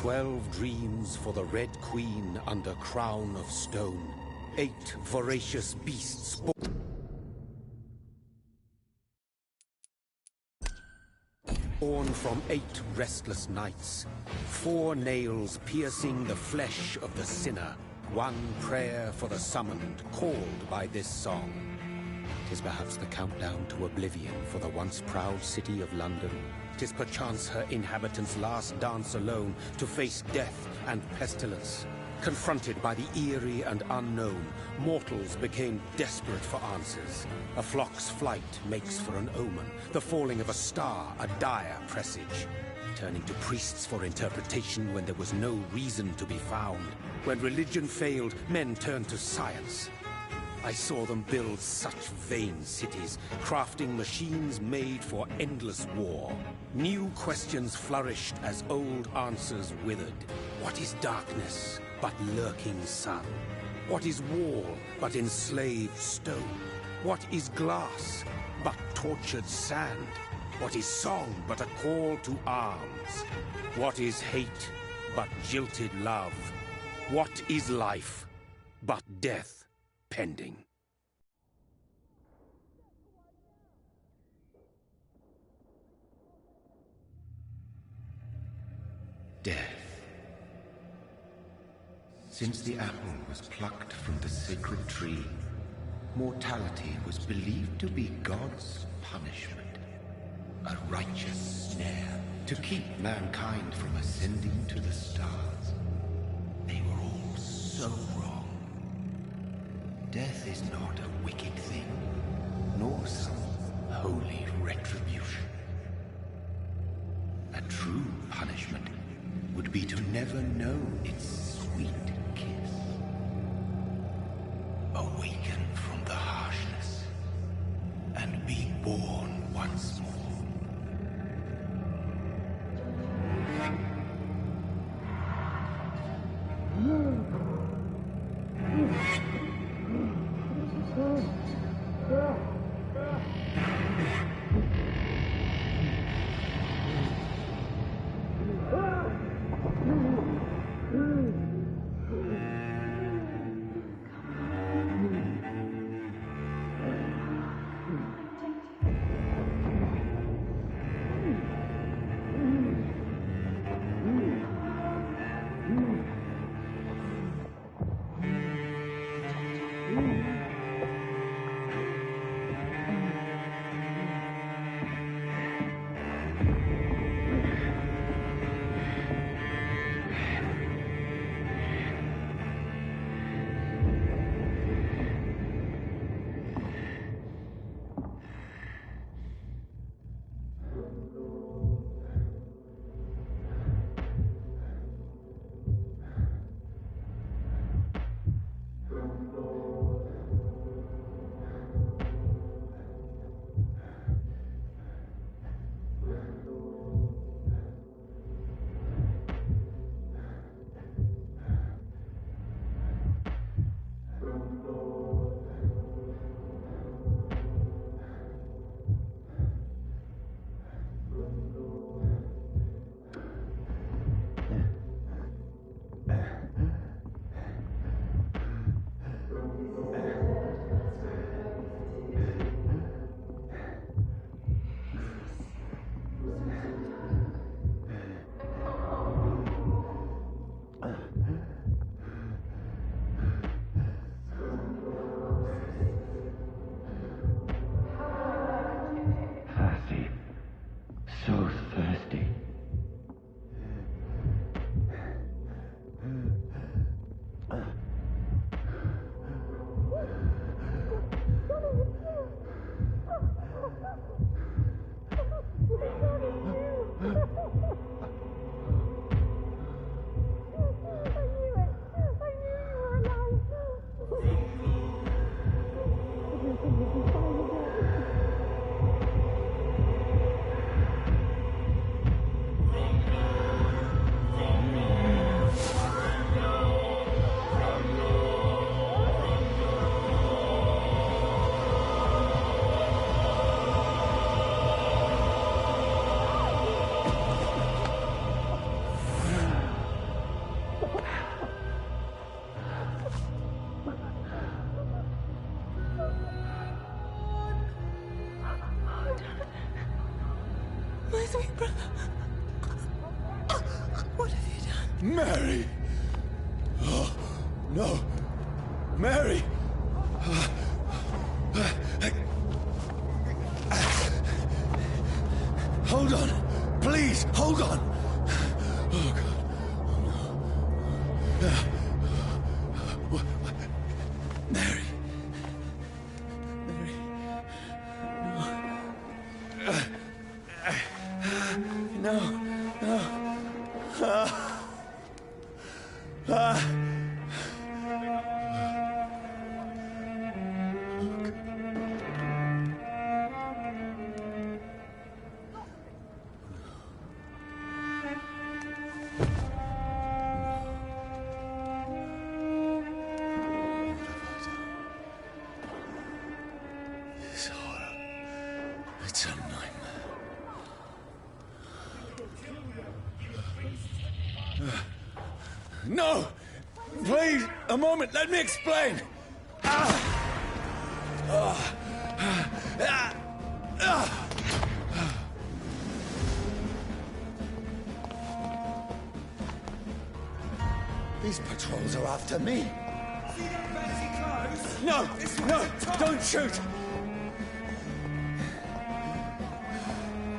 12 dreams for the Red Queen under crown of stone. 8 voracious beasts born from 8 restless nights. 4 nails piercing the flesh of the sinner. 1 prayer for the summoned, called by this song. 'Tis perhaps the countdown to oblivion for the once proud city of London. 'Tis perchance her inhabitants' last dance alone to face death and pestilence. Confronted by the eerie and unknown, mortals became desperate for answers. A flock's flight makes for an omen, the falling of a star a dire presage. Turning to priests for interpretation when there was no reason to be found. When religion failed, men turned to science. I saw them build such vain cities, crafting machines made for endless war. New questions flourished as old answers withered. What is darkness but lurking sun? What is wall but enslaved stone? What is glass but tortured sand? What is song but a call to arms? What is hate but jilted love? What is life but death pending? Death. Since the apple was plucked from the sacred tree, mortality was believed to be God's punishment. A righteous snare to keep mankind from ascending to the stars. They were all so wrong. Death is not a wicked thing, nor some holy retribution. A true punishment would be to never know its sweet kiss. Awaken from the harshness and be born once more. What have you done? Mary! Oh, no. Mary! Hold on. Please, hold on. Oh, God. Oh, no. Mary. Mary. No. No. This horror. It's a nightmare. No! Please, a moment, let me explain! These patrols are after me. See that fancy clothes? No! No! Don't shoot!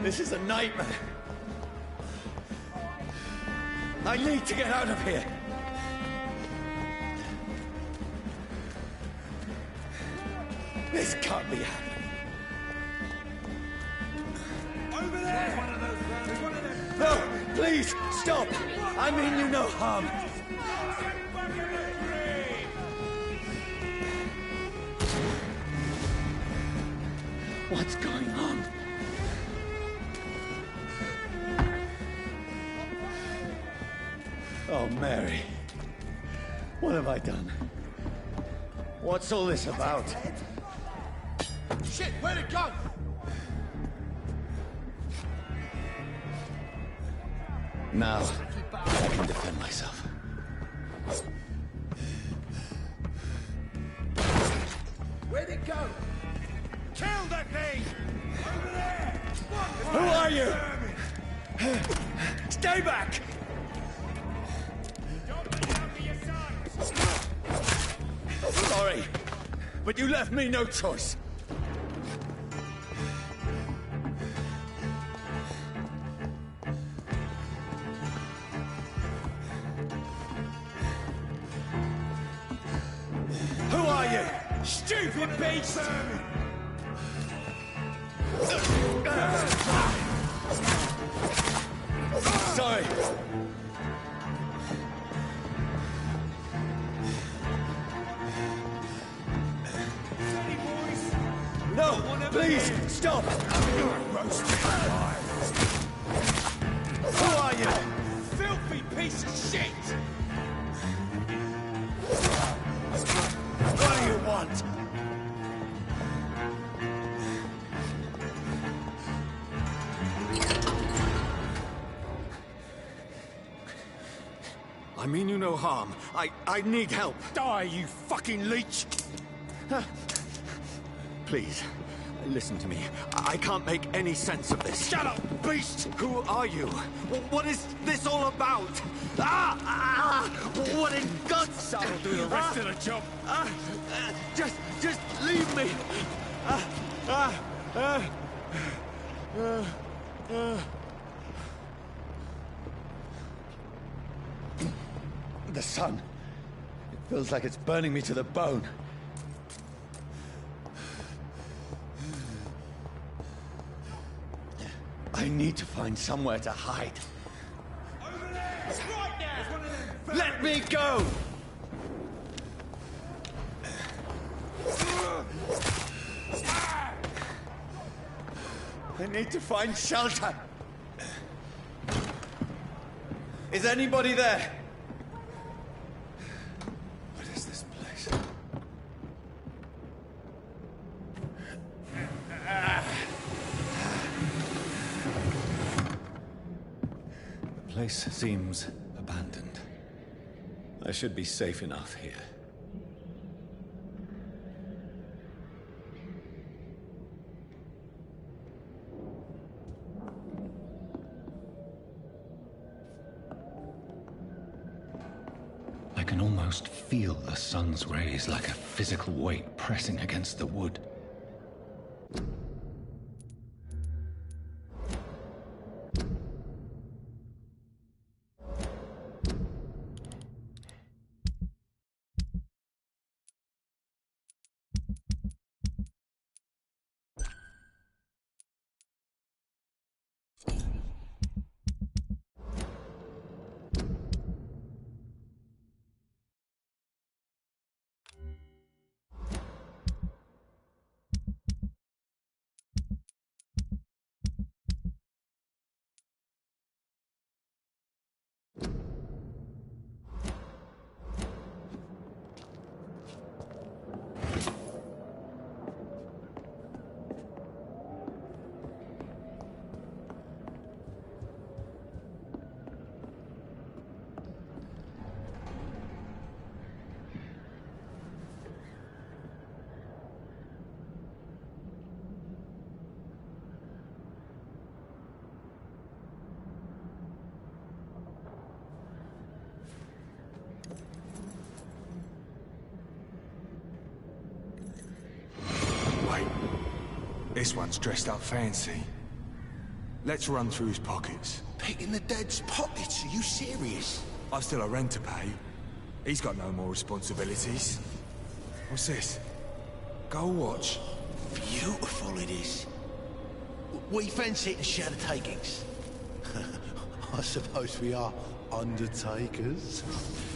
This is a nightmare. I need to get out of here. This can't be happening. Over there! There's one of them! No! Please, stop! I mean you no harm. What's going on? Oh, Mary. What have I done? What's all this about? Shit, where'd it go? Now, I can defend myself. Where'd it go? Kill that thing! Over there! Who are you? Stay back! Don't let it up to your sons! Sorry, but you left me no choice. Who are you? Stupid beast! Sorry. Sorry, boys! No, please, stop! Who are you? Filthy piece of shit! What do you want? I mean you no harm. I need help. Die, you fucking leech! Please, listen to me. I can't make any sense of this. Shut up, beast! Who are you? What is this all about? What in God's... That'll do the rest of the job. Just leave me. The sun. It feels like it's burning me to the bone. I need to find somewhere to hide. Over there! It's right now! There's one of them! Let me go! I need to find shelter. Is anybody there? What is this place? The place seems abandoned. I should be safe enough here. almost feel the sun's rays like a physical weight pressing against the wood. This one's dressed up fancy. Let's run through his pockets. Picking the dead's pockets? Are you serious? I've still a rent to pay. He's got no more responsibilities. What's this? Gold watch. Beautiful it is. We fancy it and share the takings. I suppose we are undertakers.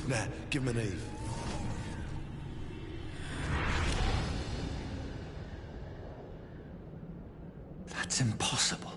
Now, give him an Eve. That's impossible.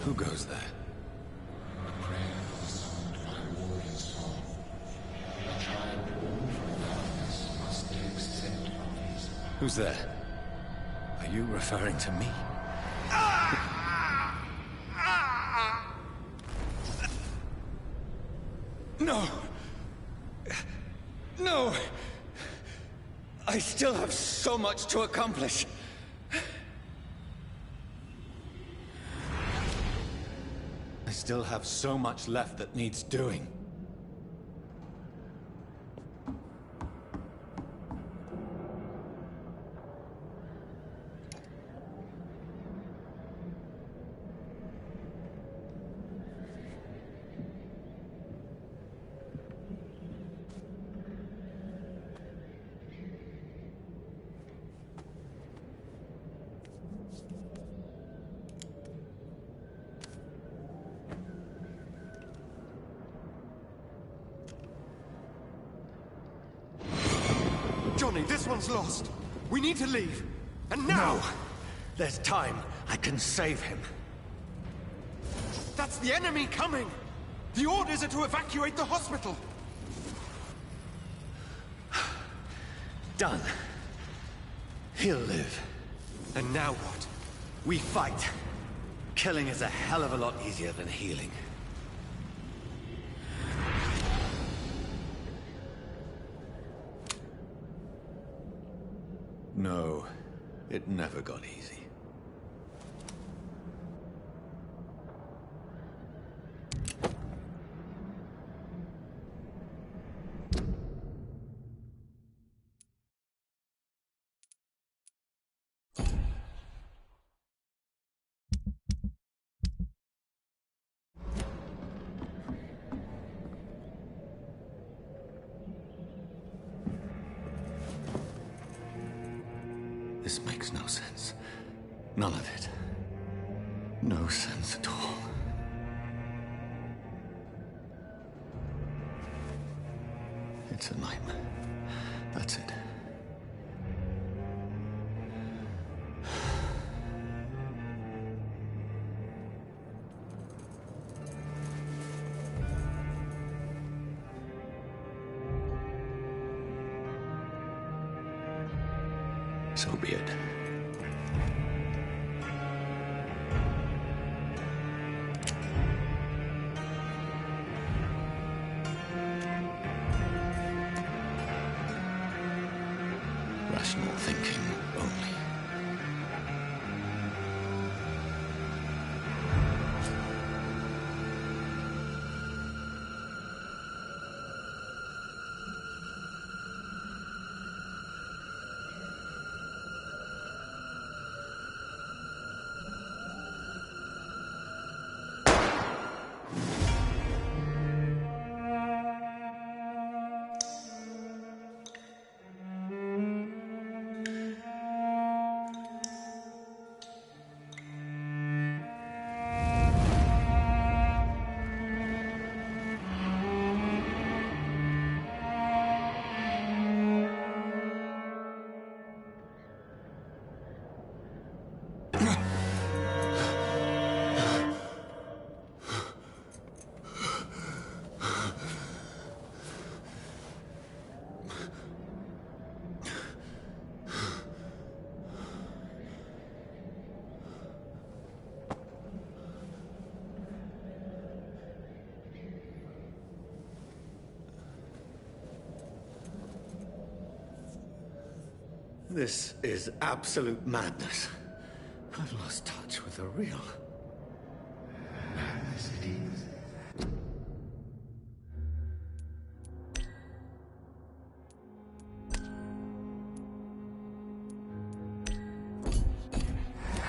Who goes there? Who's there? Are you referring to me? No! No! I still have so much to accomplish. I still have so much left that needs doing. Johnny, this one's lost. We need to leave. And now! No! There's time. I can save him. That's the enemy coming! The orders are to evacuate the hospital! Done. He'll live. And now what? We fight. Killing is a hell of a lot easier than healing. No, it never got easy. sense. None of it. No sense at all. It's a nightmare. That's it. So be it. Rational thinking only. This is absolute madness. I've lost touch with the real. Madness it is.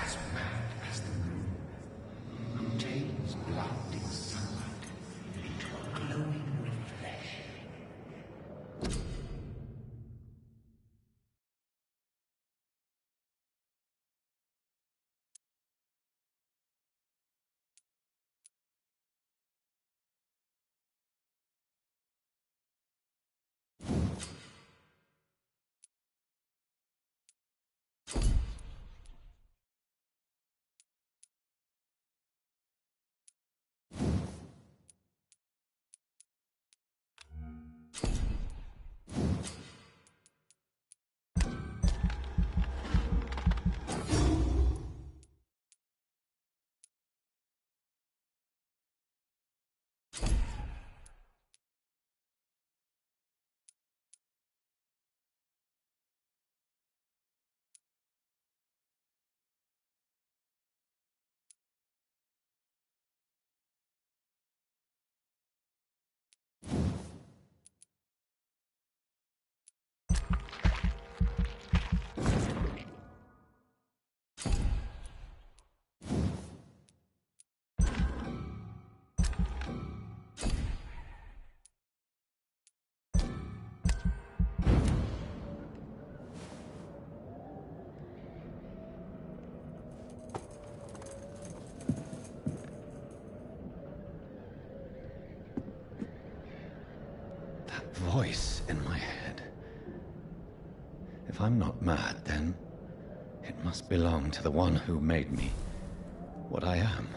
As mad as the moon, contains blinding sunlight into a glowing flesh. Voice in my head. If I'm not mad, then it must belong to the one who made me what I am.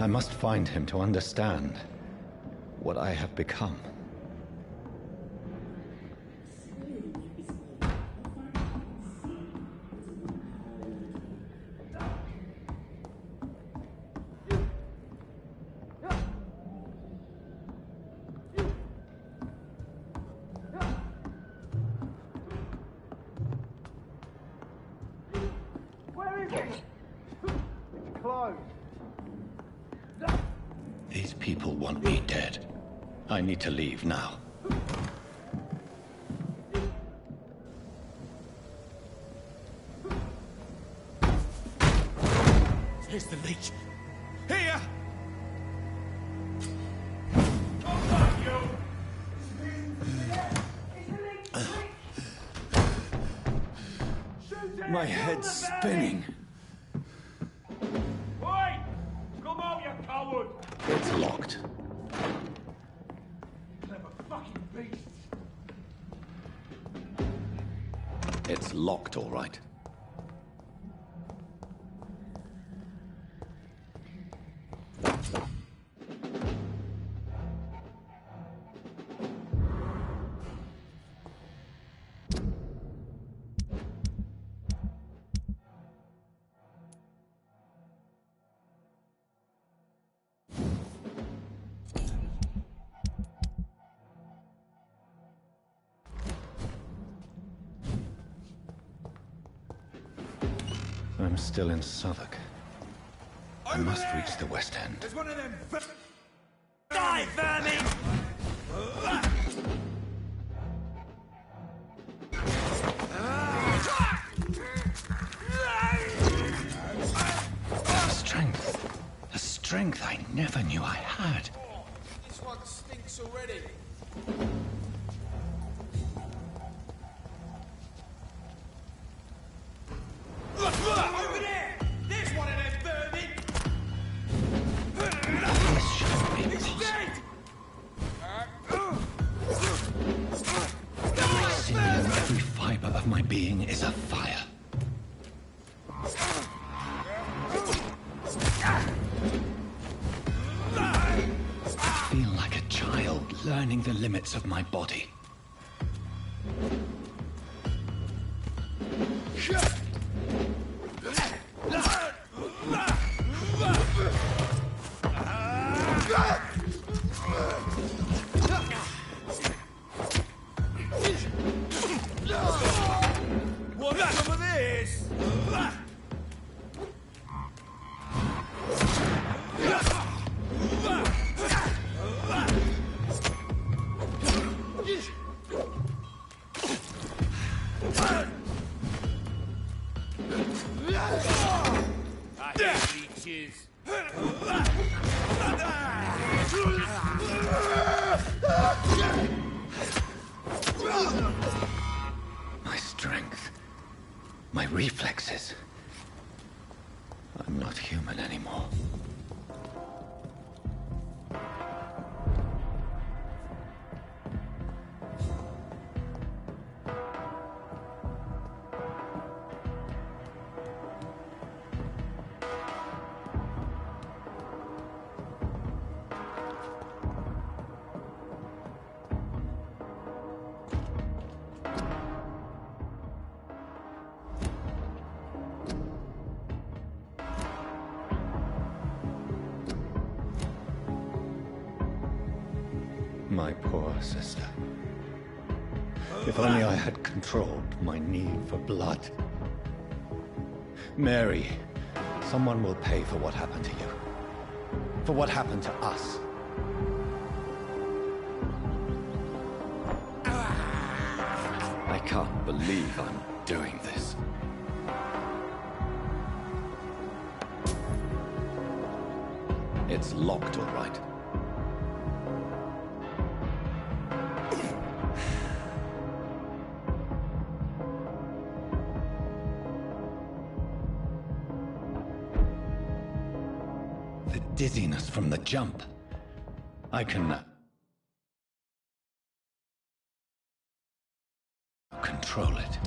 I must find him to understand. what I have become. These people want me dead. I need to leave now. Here's the leech. Here! My head's spinning. Oi! Come out, you coward! It's locked. Clever fucking beast! It's locked, all right. I'm still in Southwark. I must reach the West End. There's one of them. Die, vermin! The strength I never knew I had. This one stinks already. Look! Over there! There's one of them vermin! This shouldn't be He's possible. dead! Every fiber of my being is afire. I feel like a child learning the limits of my body. What's some of this? I hate leeches. My strength, my reflexes. I'm not human anymore. My poor sister. If only I had controlled my need for blood. Mary, someone will pay for what happened to you. For what happened to us. I can't believe I'm doing this. It's locked, all right. The dizziness from the jump. I can control it.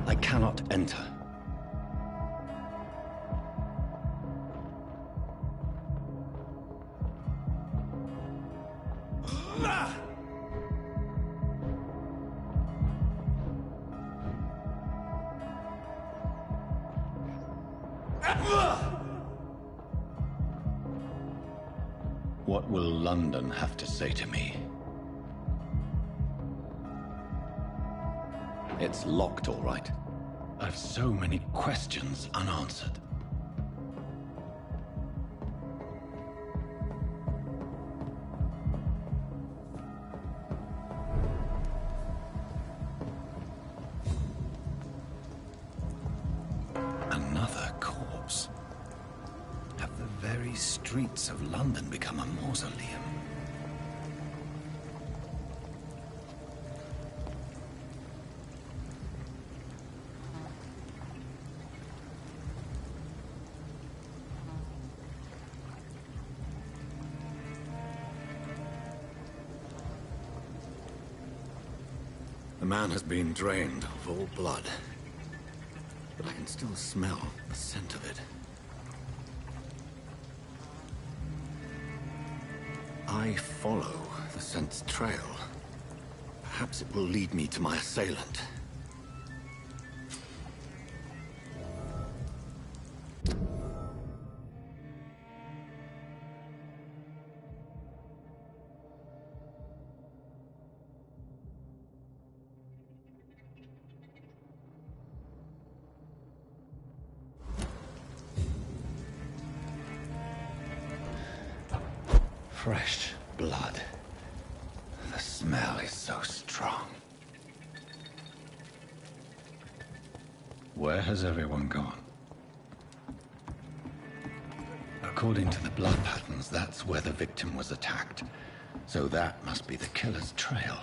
I cannot enter. What will London have to say to me? It's locked, all right. I've so many questions unanswered. Another corpse. Have the very streets of London become a mausoleum? The man has been drained of all blood, but I can still smell the scent of it. I follow the scent's trail. Perhaps it will lead me to my assailant. Fresh blood. The smell is so strong. Where has everyone gone? According to the blood patterns, that's where the victim was attacked. So that must be the killer's trail.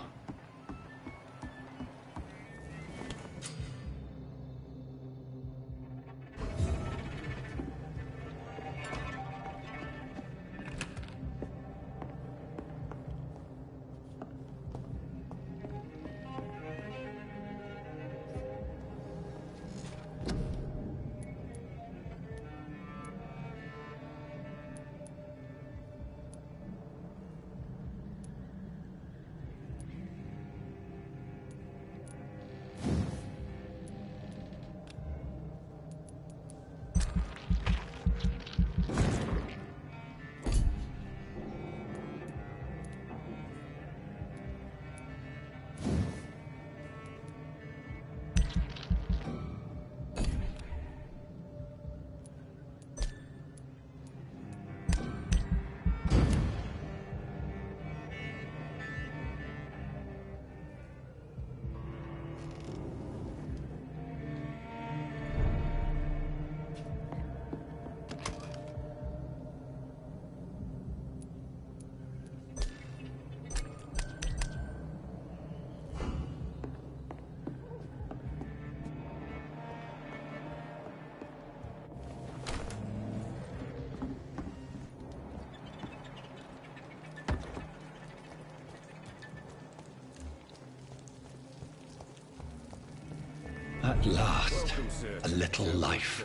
At last, a little life.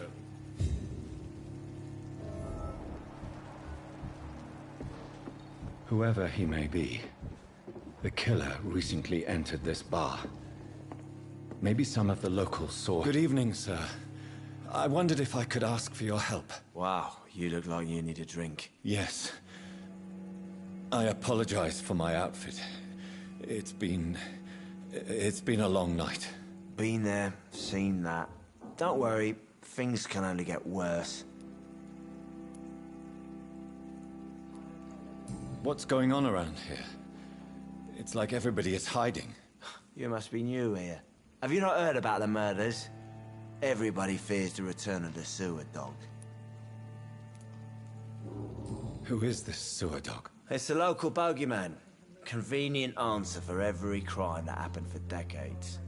Whoever he may be, the killer recently entered this bar. Maybe some of the locals saw... Good evening, sir. I wondered if I could ask for your help. Wow, you look like you need a drink. Yes. I apologize for my outfit. It's been a long night. Been there, seen that. Don't worry, things can only get worse. What's going on around here? It's like everybody is hiding. You must be new here. Have you not heard about the murders? Everybody fears the return of the sewer dog. Who is this sewer dog? It's the local bogeyman. Convenient answer for every crime that happened for decades.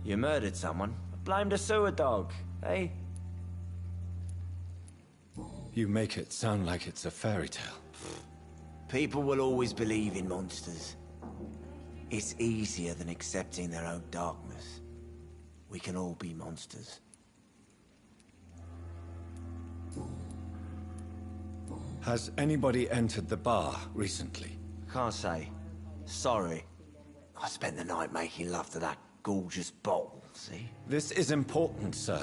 You murdered someone, blame the sewer dog, eh? You make it sound like it's a fairy tale. People will always believe in monsters. It's easier than accepting their own darkness. we can all be monsters. Has anybody entered the bar recently? Can't say. Sorry. I spent the night making love to that gorgeous bottle, see? This is important, sir.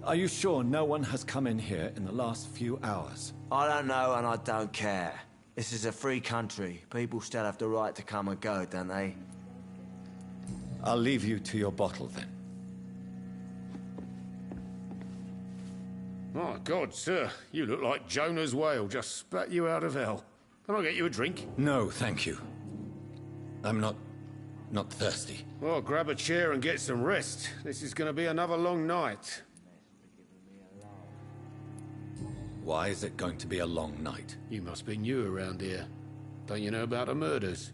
Are you sure no one has come in here in the last few hours? I don't know and I don't care. This is a free country. People still have the right to come and go, don't they? I'll leave you to your bottle then. My God, sir, you look like Jonah's whale just spat you out of hell. Can I get you a drink? No, thank you. I'm not thirsty. Well, grab a chair and get some rest. This is going to be another long night. Why is it going to be a long night? You must be new around here. Don't you know about the murders?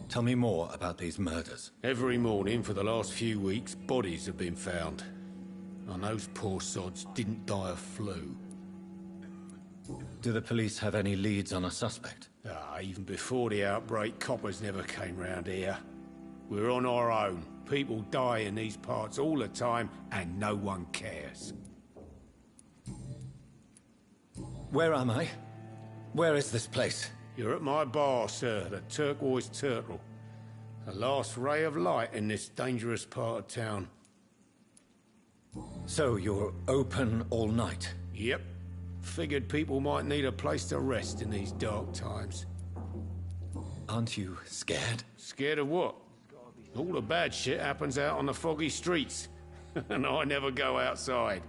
Tell me more about these murders. Every morning for the last few weeks, bodies have been found. And those poor sods didn't die of flu. Do the police have any leads on a suspect? Even before the outbreak, coppers never came round here. We're on our own. People die in these parts all the time, and no one cares. Where am I? Where is this place? You're at my bar, sir, the Turquoise Turtle. The last ray of light in this dangerous part of town. So you're open all night? Yep. Figured people might need a place to rest in these dark times. Aren't you scared? Scared of what? All the bad shit happens out on the foggy streets. And I never go outside.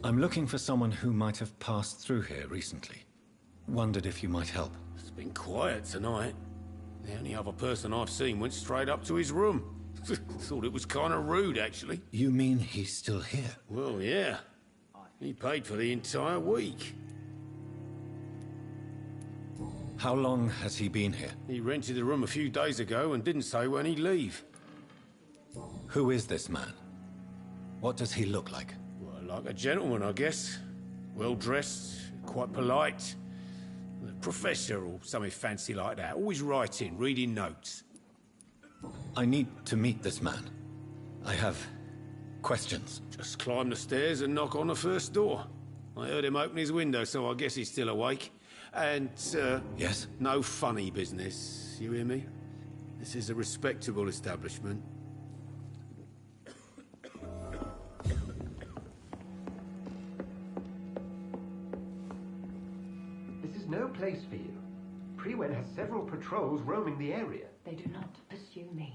I'm looking for someone who might have passed through here recently. Wondered if you might help. It's been quiet tonight. The only other person I've seen went straight up to his room. Thought it was kind of rude, actually. You mean he's still here? Well, yeah. He paid for the entire week. How long has he been here? He rented the room a few days ago and didn't say when he'd leave. Who is this man? What does he look like? Well, like a gentleman, I guess. Well-dressed, quite polite. A professor or something fancy like that. Always writing, reading notes. I need to meet this man. I have questions. Just climb the stairs and knock on the first door. I heard him open his window, so I guess he's still awake. And, Yes? no funny business, you hear me? This is a respectable establishment. This is no place for you. Prewen has several patrols roaming the area. They do not pursue me.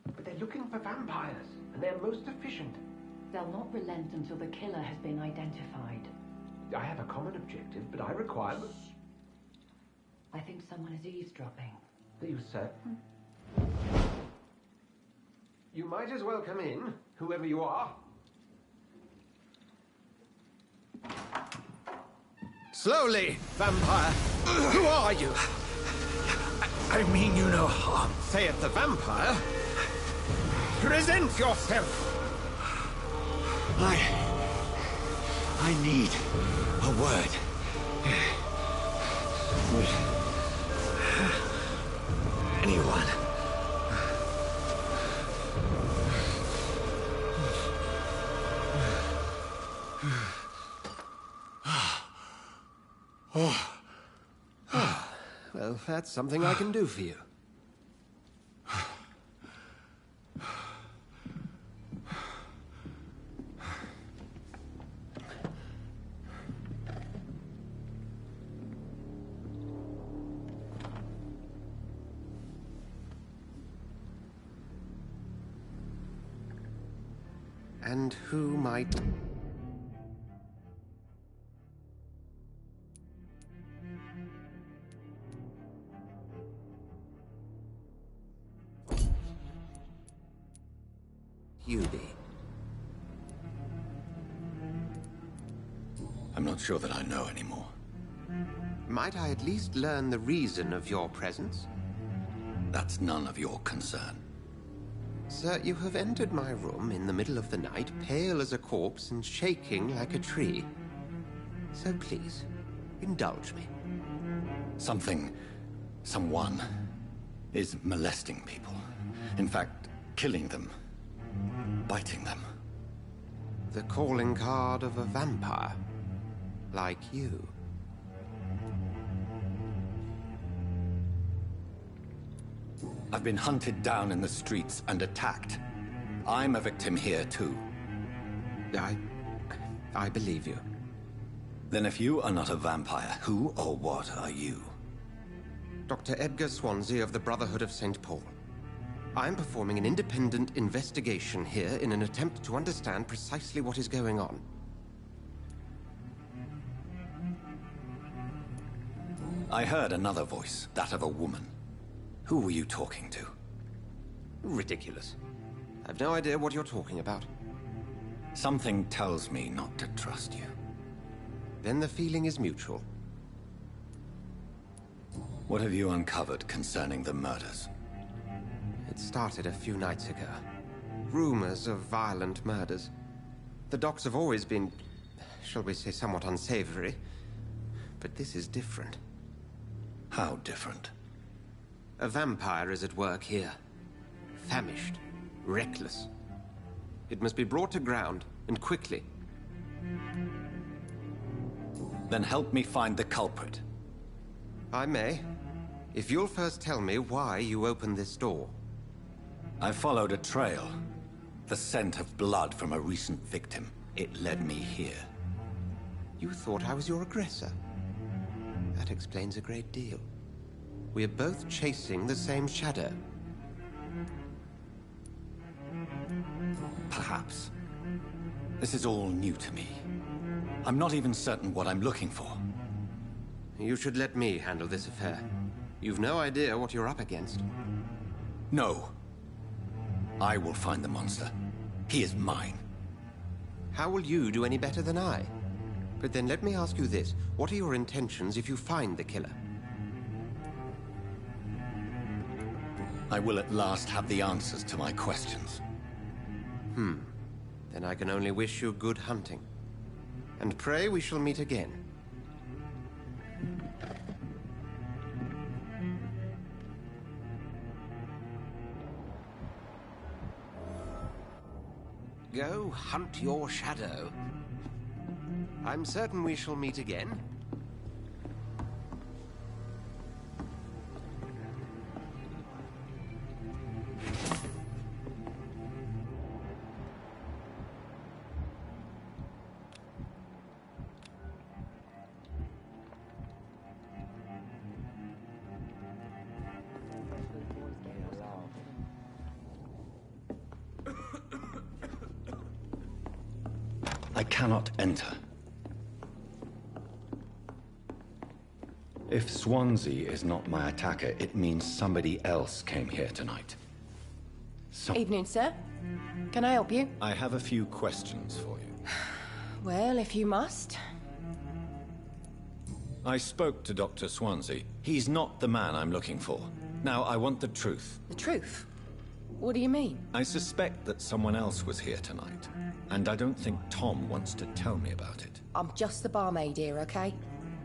But they're looking for vampires, and they're most efficient. They'll not relent until the killer has been identified. I have a common objective, but I require... I think someone is eavesdropping. Are you certain? You might as well come in, whoever you are. Slowly, vampire! Who are you? I mean you no harm. Saith the vampire. Present yourself! I need a word. Anyone. Well, that's something I can do for you. And who might... you be? I'm not sure that I know anymore. Might I at least learn the reason of your presence? That's none of your concern. Sir, you have entered my room in the middle of the night, pale as a corpse and shaking like a tree. So please, indulge me. Someone is molesting people. In fact, killing them. Biting them. The calling card of a vampire. Like you. I've been hunted down in the streets and attacked. I'm a victim here, too. I believe you. Then if you are not a vampire, who or what are you? Dr. Edgar Swansea of the Brotherhood of St. Paul. I'm performing an independent investigation here in an attempt to understand precisely what is going on. I heard another voice, that of a woman. Who were you talking to? Ridiculous. I've no idea what you're talking about. Something tells me not to trust you. Then the feeling is mutual. What have you uncovered concerning the murders? It started a few nights ago. Rumors of violent murders. The docks have always been, shall we say, somewhat unsavory. But this is different. How different? A vampire is at work here. Famished. Reckless. It must be brought to ground, and quickly. Then help me find the culprit. I may. If you'll first tell me why you opened this door. I followed a trail. The scent of blood from a recent victim. It led me here. You thought I was your aggressor. That explains a great deal. We're both chasing the same shadow. Perhaps. This is all new to me. I'm not even certain what I'm looking for. You should let me handle this affair. You've no idea what you're up against. No. I will find the monster. He is mine. How will you do any better than I? But then let me ask you this. What are your intentions if you find the killer? I will at last have the answers to my questions. Then I can only wish you good hunting. And pray we shall meet again. Go hunt your shadow. I'm certain we shall meet again. I cannot enter. If Swansea is not my attacker, it means somebody else came here tonight. Evening, sir. Can I help you? I have a few questions for you. Well, if you must. I spoke to Dr. Swansea. He's not the man I'm looking for. Now, I want the truth. The truth? What do you mean? I suspect that someone else was here tonight, and I don't think Tom wants to tell me about it. I'm just the barmaid here, okay?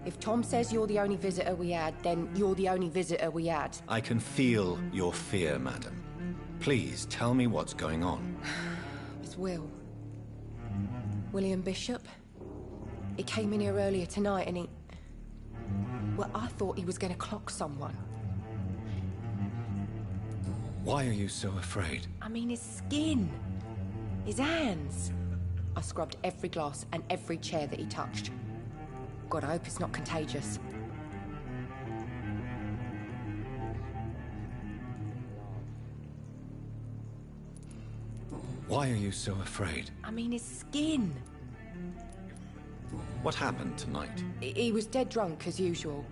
If Tom says you're the only visitor we had, then you're the only visitor we had. I can feel your fear, madam. Please, tell me what's going on. It's Will. William Bishop. He came in here earlier tonight and he... Well, I thought he was going to clock someone. Why are you so afraid? I mean, his skin. His hands. I scrubbed every glass and every chair that he touched. God, I hope it's not contagious. Why are you so afraid? I mean, his skin. What happened tonight? He was dead drunk, as usual.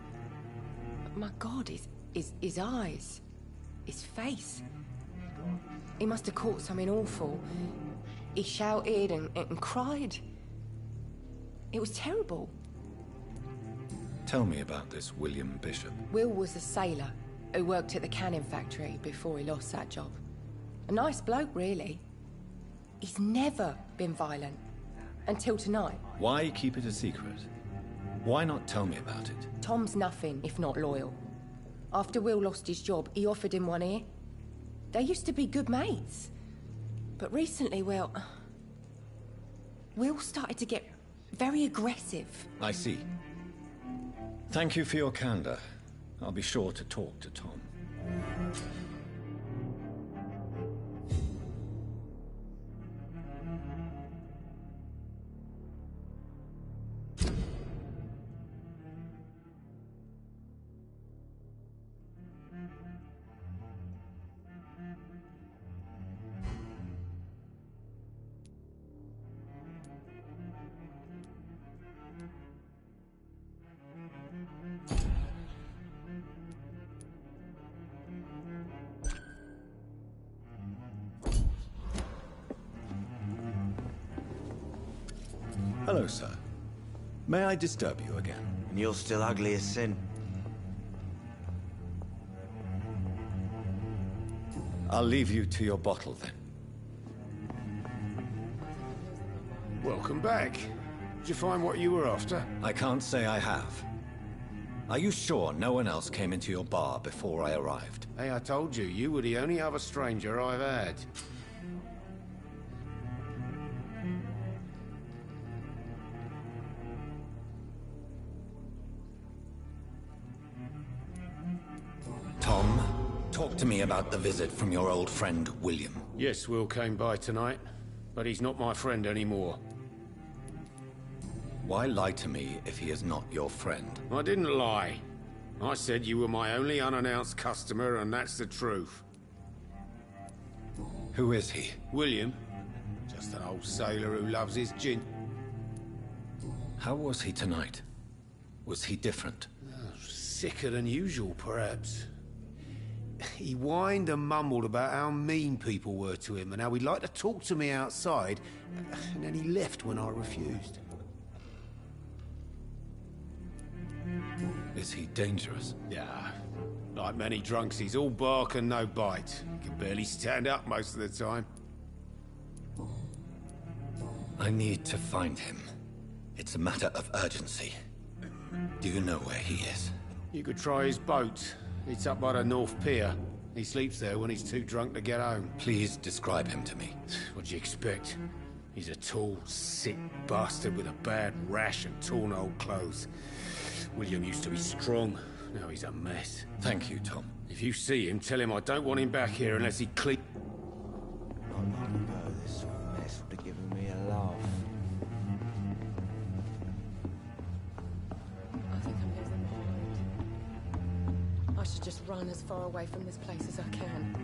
But my God, his eyes. His face. He must have caught something awful. He shouted and cried. It was terrible. Tell me about this William Bishop. Will was a sailor who worked at the canning factory before he lost that job. A nice bloke, really. He's never been violent. Until tonight. Why keep it a secret? Why not tell me about it? Tom's nothing if not loyal. After Will lost his job, he offered him one ear. They used to be good mates. But recently, well... Will started to get very aggressive. I see. Thank you for your candor. I'll be sure to talk to Tom. Hello, sir. May I disturb you again? And you're still ugly as sin. I'll leave you to your bottle, then. Welcome back. Did you find what you were after? I can't say I have. Are you sure no one else came into your bar before I arrived? Hey, I told you, you were the only other stranger I've had. Tom, talk to me about the visit from your old friend, William. Yes, Will came by tonight, but he's not my friend anymore. Why lie to me if he is not your friend? I didn't lie. I said you were my only unannounced customer, and that's the truth. Who is he? William. Just an old sailor who loves his gin. How was he tonight? Was he different? Sicker than usual, perhaps. He whined and mumbled about how mean people were to him and how he'd like to talk to me outside, and then he left when I refused. Is he dangerous? Yeah. Like many drunks, he's all bark and no bite. He can barely stand up most of the time. I need to find him. It's a matter of urgency. Do you know where he is? You could try his boat. It's up by the North Pier. He sleeps there when he's too drunk to get home. Please describe him to me. What'd you expect? He's a tall, sick bastard with a bad rash and torn old clothes. William used to be strong. Now he's a mess. Thank you, Tom. If you see him, tell him I don't want him back here unless he Not long ago, this sort of mess would have given me a laugh. I think I'm losing my mind. I should just run as far away from this place as I can.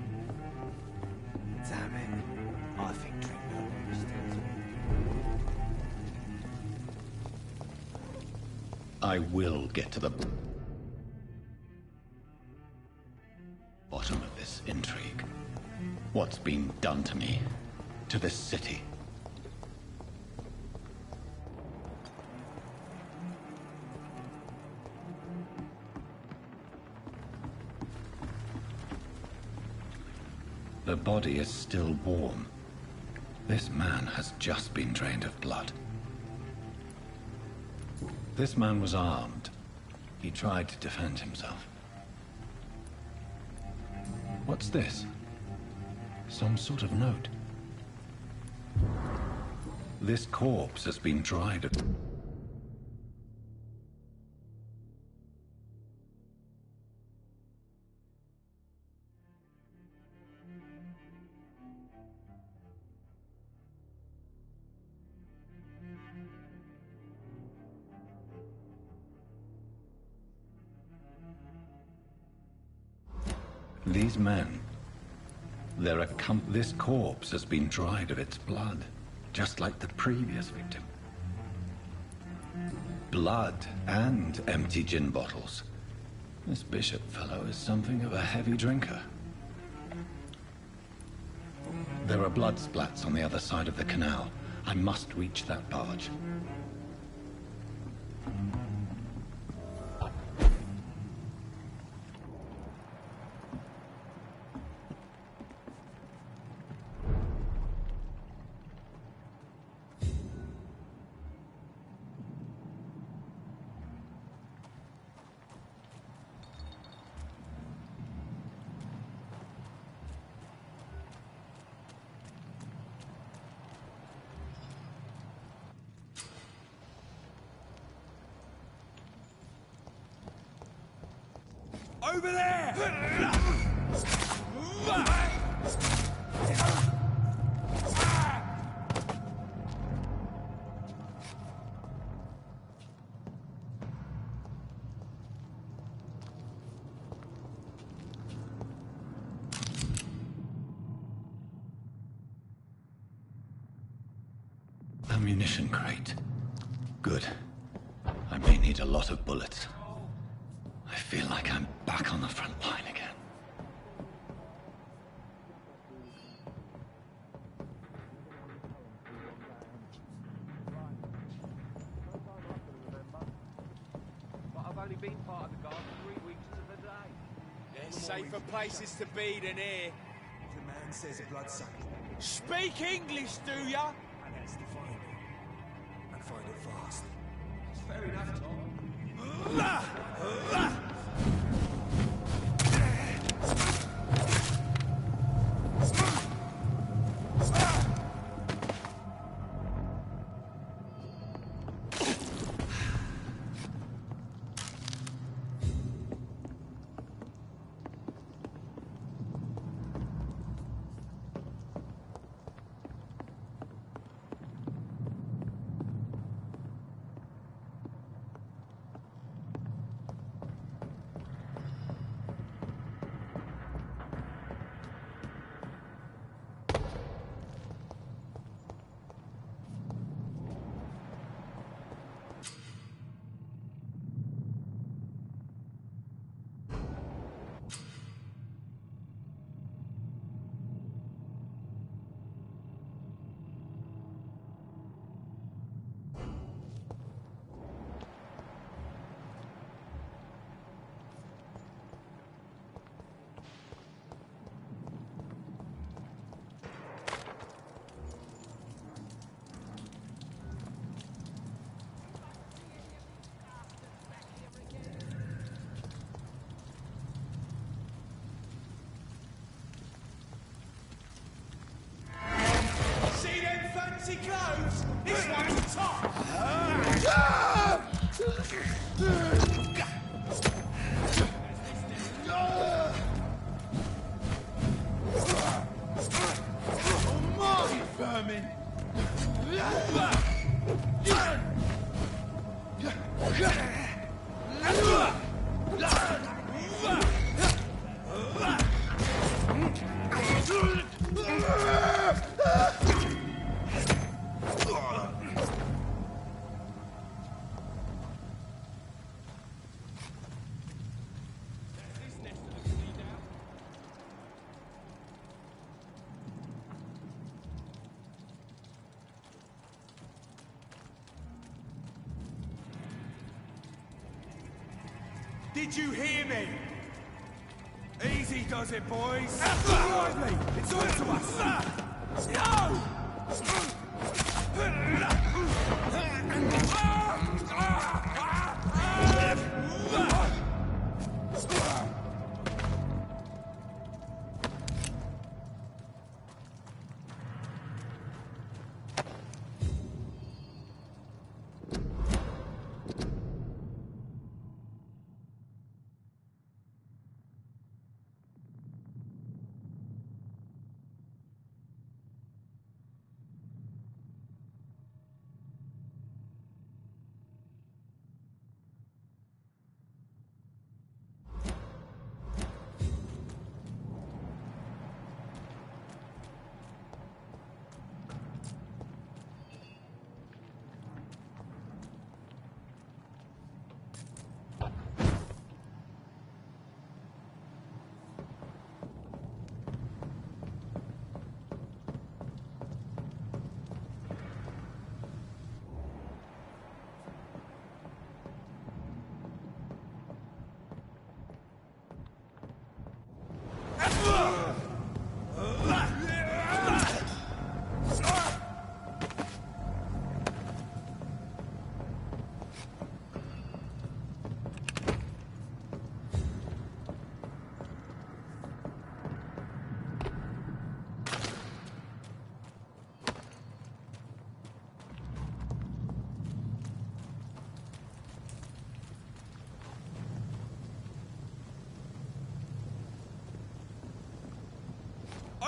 Damn it. I think drink no longer stirs. I will get to the bottom of this intrigue. What's been done to me, to this city? The body is still warm. This man has just been drained of blood. This man was armed. He tried to defend himself. What's this? Some sort of note. This corpse has been dried. These men, this corpse has been dried of its blood, just like the previous victim. Blood and empty gin bottles. This bishop fellow is something of a heavy drinker. There are blood splats on the other side of the canal. I must reach that barge. Over there! Ammunition crate. Good. I may need a lot of bullets. I feel like I'm back on the front line again. But I've only been part of the guard for 3 weeks to the day. There's safer places to be than here. The man says a bloodsucker. Speak English, do ya? And has to find it. And find it fast. It's fair enough, Tom. Fancy clothes? This one's top! Almighty vermin! Did you hear me? Easy does it, boys. Lively! It's all to us! No!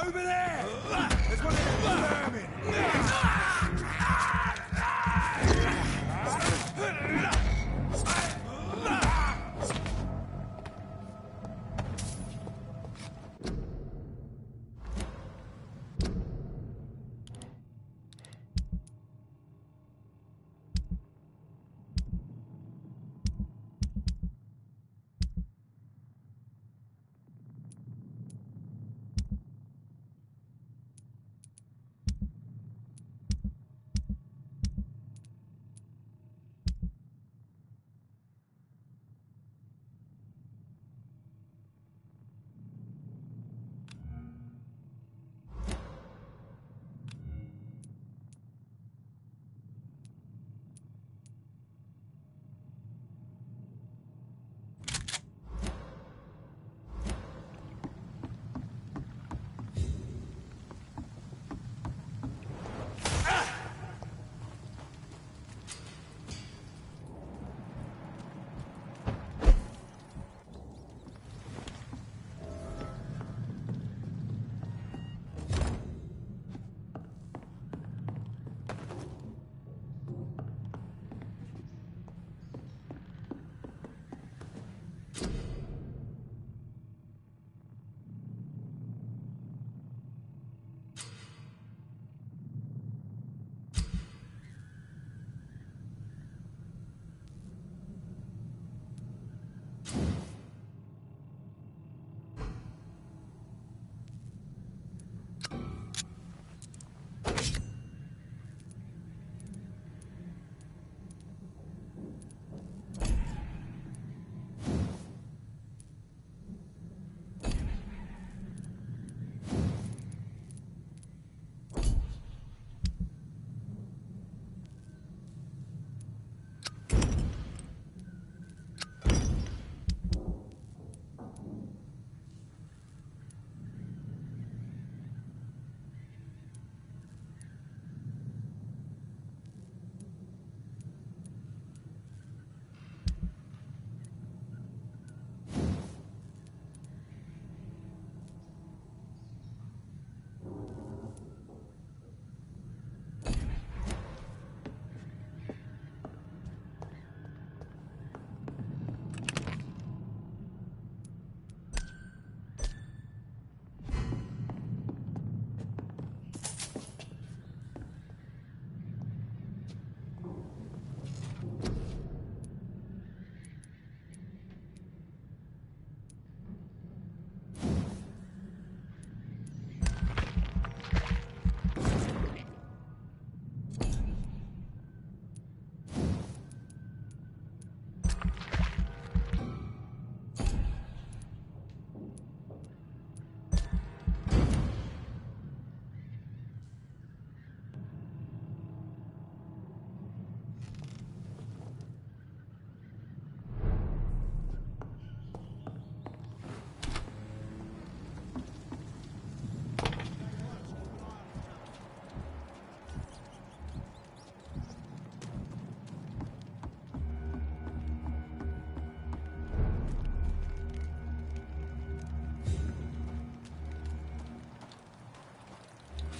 Over there! There's one of them vermin!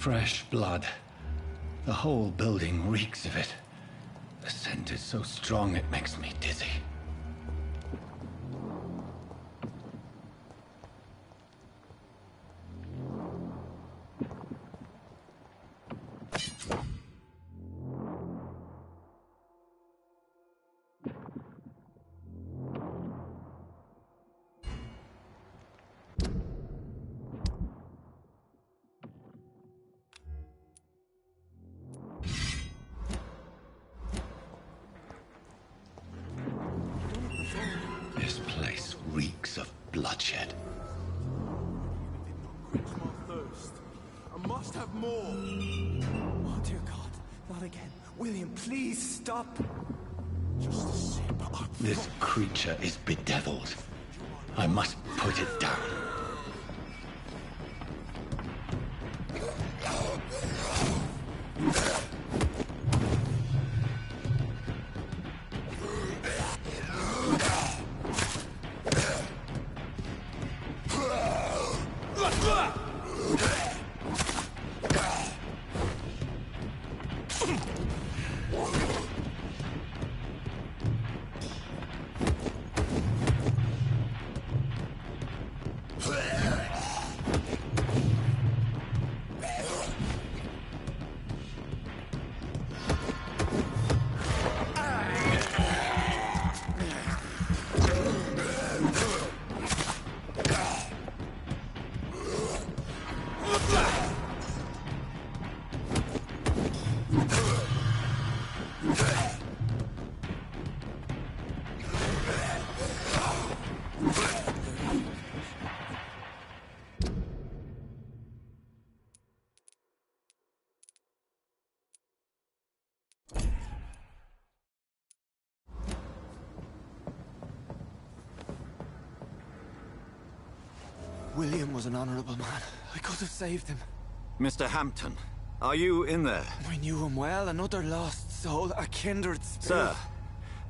Fresh blood. The whole building reeks of it. The scent is so strong it makes me dizzy. This place reeks of bloodshed. Quench my thirst. I must have more. Oh, dear God. Not again. William, please stop. Just a sip. This creature is bedeviled. I must put it down. William was an honorable man. I could have saved him. Mr. Hampton, are you in there? I knew him well, another lost soul, a kindred spirit. Sir,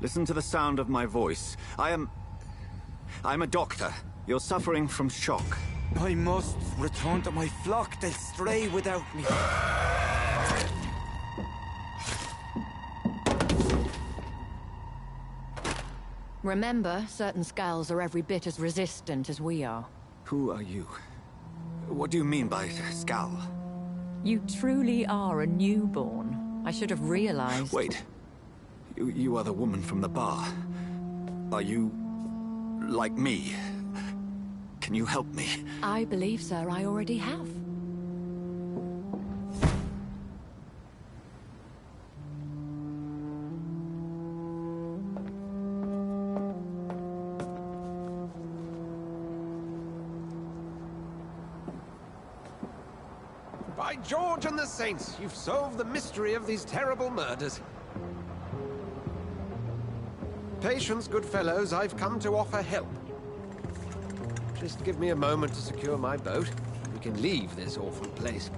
listen to the sound of my voice. I'm a doctor. You're suffering from shock. I must return to my flock. They'll stray without me. Remember, certain skulls are every bit as resistant as we are. Who are you? What do you mean by skull? You truly are a newborn. I should have realized. Wait. You are the woman from the bar. Are you... like me? Can you help me? I believe, sir, I already have. By George and the Saints, you've solved the mystery of these terrible murders. Patience, good fellows, I've come to offer help. Just give me a moment to secure my boat. We can leave this awful place.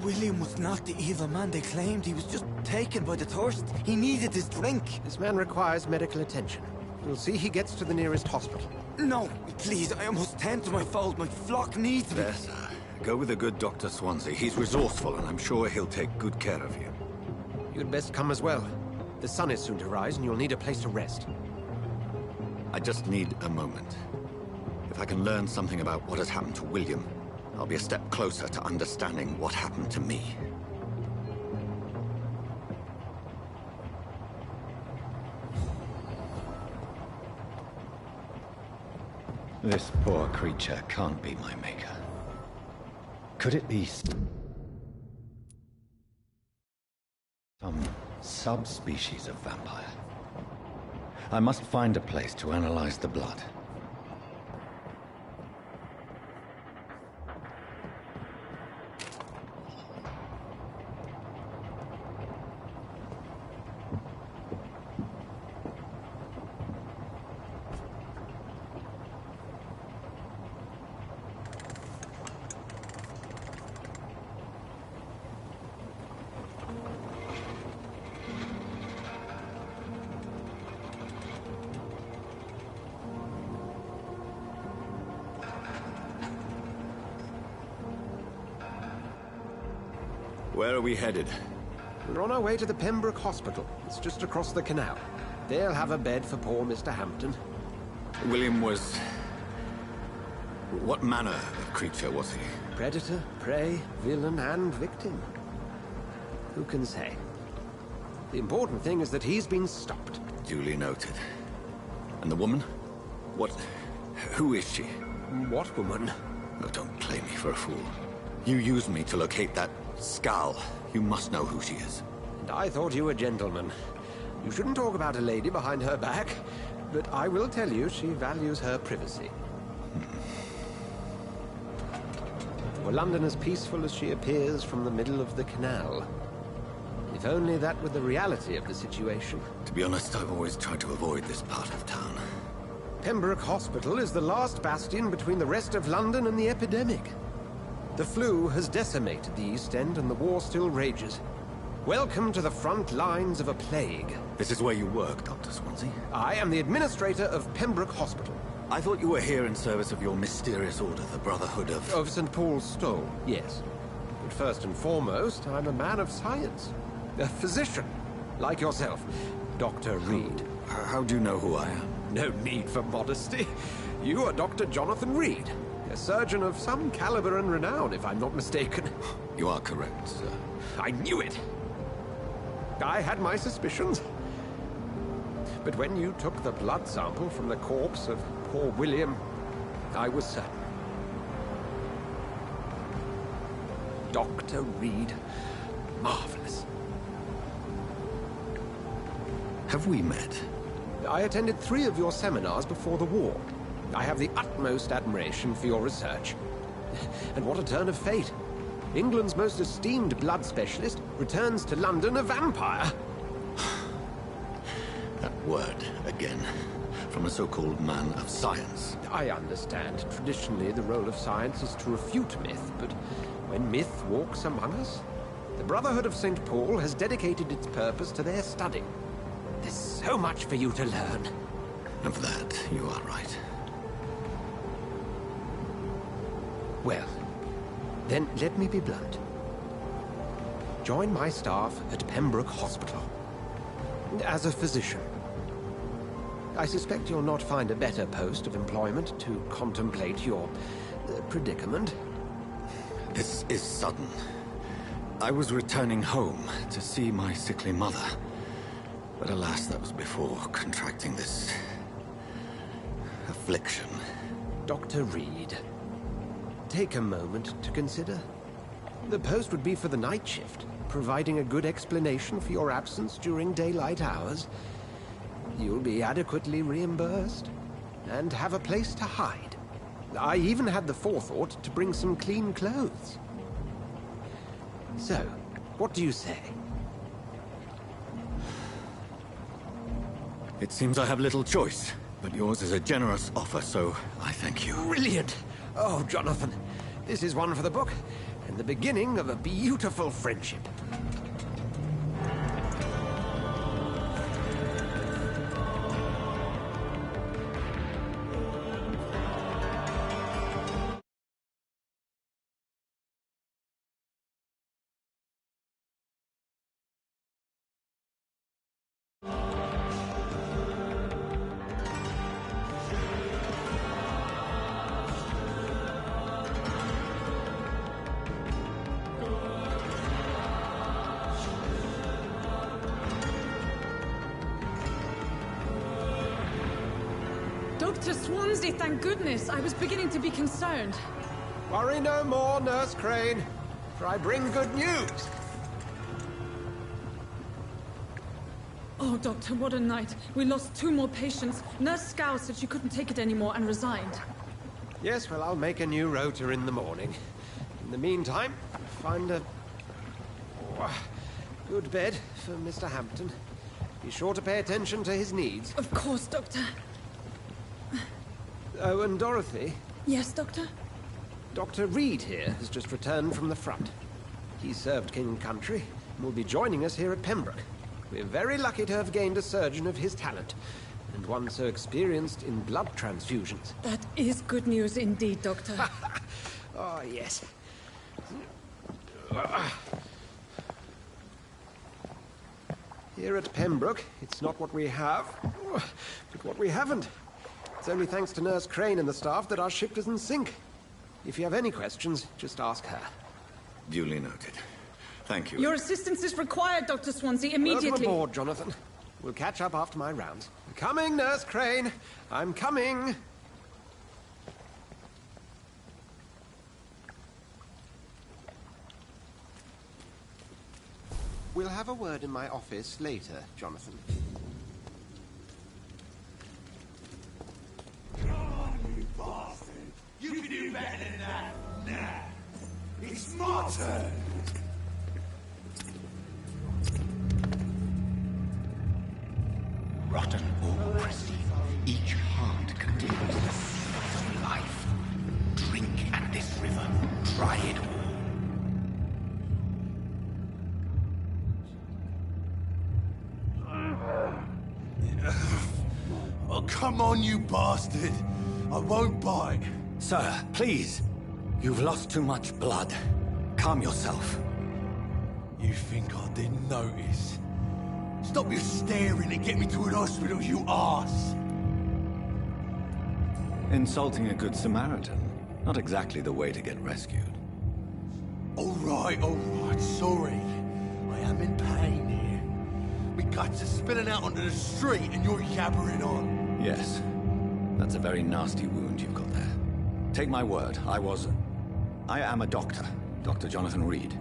William was not the evil man they claimed. He was just taken by the thirst. He needed his drink. This man requires medical attention. We'll see he gets to the nearest hospital. No, please, I must tend to my fold. My flock needs me. There, sir. Go with the good Dr. Swansea. He's resourceful, and I'm sure he'll take good care of you. You'd best come as well. The sun is soon to rise, and you'll need a place to rest. I just need a moment. If I can learn something about what has happened to William, I'll be a step closer to understanding what happened to me. This poor creature can't be my maker. Could it be some subspecies of vampire? I must find a place to analyze the blood. Where are we headed? We're on our way to the Pembroke Hospital. It's just across the canal. They'll have a bed for poor Mr. Hampton. William was... what manner of creature was he? Predator, prey, villain, and victim. Who can say? The important thing is that he's been stopped. Duly noted. And the woman? What... who is she? What woman? Oh, don't play me for a fool. You used me to locate that skull. You must know who she is. And I thought you a gentleman. You shouldn't talk about a lady behind her back, but I will tell you she values her privacy. Were London as peaceful as she appears from the middle of the canal? If only that were the reality of the situation. To be honest, I've always tried to avoid this part of town. Pembroke Hospital is the last bastion between the rest of London and the epidemic. The flu has decimated the East End and the war still rages. Welcome to the front lines of a plague. This is where you work, Dr. Swansea? I am the administrator of Pembroke Hospital. I thought you were here in service of your mysterious order, the Brotherhood of... Of St. Paul's Stole, yes. But first and foremost, I'm a man of science. A physician, like yourself, Dr. Reed. How do you know who I am? No need for modesty. You are Dr. Jonathan Reed. A surgeon of some caliber and renown, if I'm not mistaken. You are correct, sir. I knew it! I had my suspicions. But when you took the blood sample from the corpse of poor William, I was certain. Dr. Reed. Marvelous. Have we met? I attended 3 of your seminars before the war. I have the utmost admiration for your research. And what a turn of fate. England's most esteemed blood specialist returns to London a vampire. That word again. from a so-called man of science. I understand. Traditionally, the role of science is to refute myth, but when myth walks among us, the Brotherhood of St. Paul has dedicated its purpose to their study. There's so much for you to learn. Of that, you are right. Well, then let me be blunt. Join my staff at Pembroke Hospital. As a physician. I suspect you'll not find a better post of employment to contemplate your predicament. This is sudden. I was returning home to see my sickly mother. But alas, that was before contracting this affliction. Dr. Reed, take a moment to consider. The post would be for the night shift, providing a good explanation for your absence during daylight hours. You'll be adequately reimbursed, and have a place to hide. I even had the forethought to bring some clean clothes. So, what do you say? It seems I have little choice, but yours is a generous offer, so I thank you. Brilliant! Oh, Jonathan, this is one for the book, and the beginning of a beautiful friendship. Dr. Swansea, thank goodness. I was beginning to be concerned. Worry no more, Nurse Crane, for I bring good news. Oh, Doctor, what a night. We lost 2 more patients. Nurse Scow said she couldn't take it anymore and resigned. Yes, well, I'll make a new rota in the morning. In the meantime, find a good bed for Mr. Hampton. Be sure to pay attention to his needs. Of course, Doctor. Oh, and Dorothy? Yes, Doctor? Dr. Reed here has just returned from the front. He served King and Country and will be joining us here at Pembroke. We're very lucky to have gained a surgeon of his talent, and one so experienced in blood transfusions. That is good news indeed, Doctor. Oh, yes. Here at Pembroke, it's not what we have, but what we haven't. It's only thanks to Nurse Crane and the staff that our ship doesn't sink. If you have any questions, just ask her. Duly noted. Thank you. Your assistance is required, Dr. Swansea, immediately. Welcome aboard, Jonathan. We'll catch up after my rounds. Coming, Nurse Crane. I'm coming. We'll have a word in my office later, Jonathan. You bastard! You can do better than that! Nah! It's my turn! Rotten or pristine, each heart contains the seeds of life. Drink at this river, try it all. Oh, come on, you bastard! I won't bite. Sir, please. You've lost too much blood. Calm yourself. You think I didn't notice? Stop your staring and get me to an hospital, you arse! Insulting a good Samaritan. Not exactly the way to get rescued. All right, sorry. I am in pain here. My guts are spilling out onto the street and you're yabbering on. Yes. That's a very nasty wound you've got there. Take my word, I am a doctor. Dr. Jonathan Reed.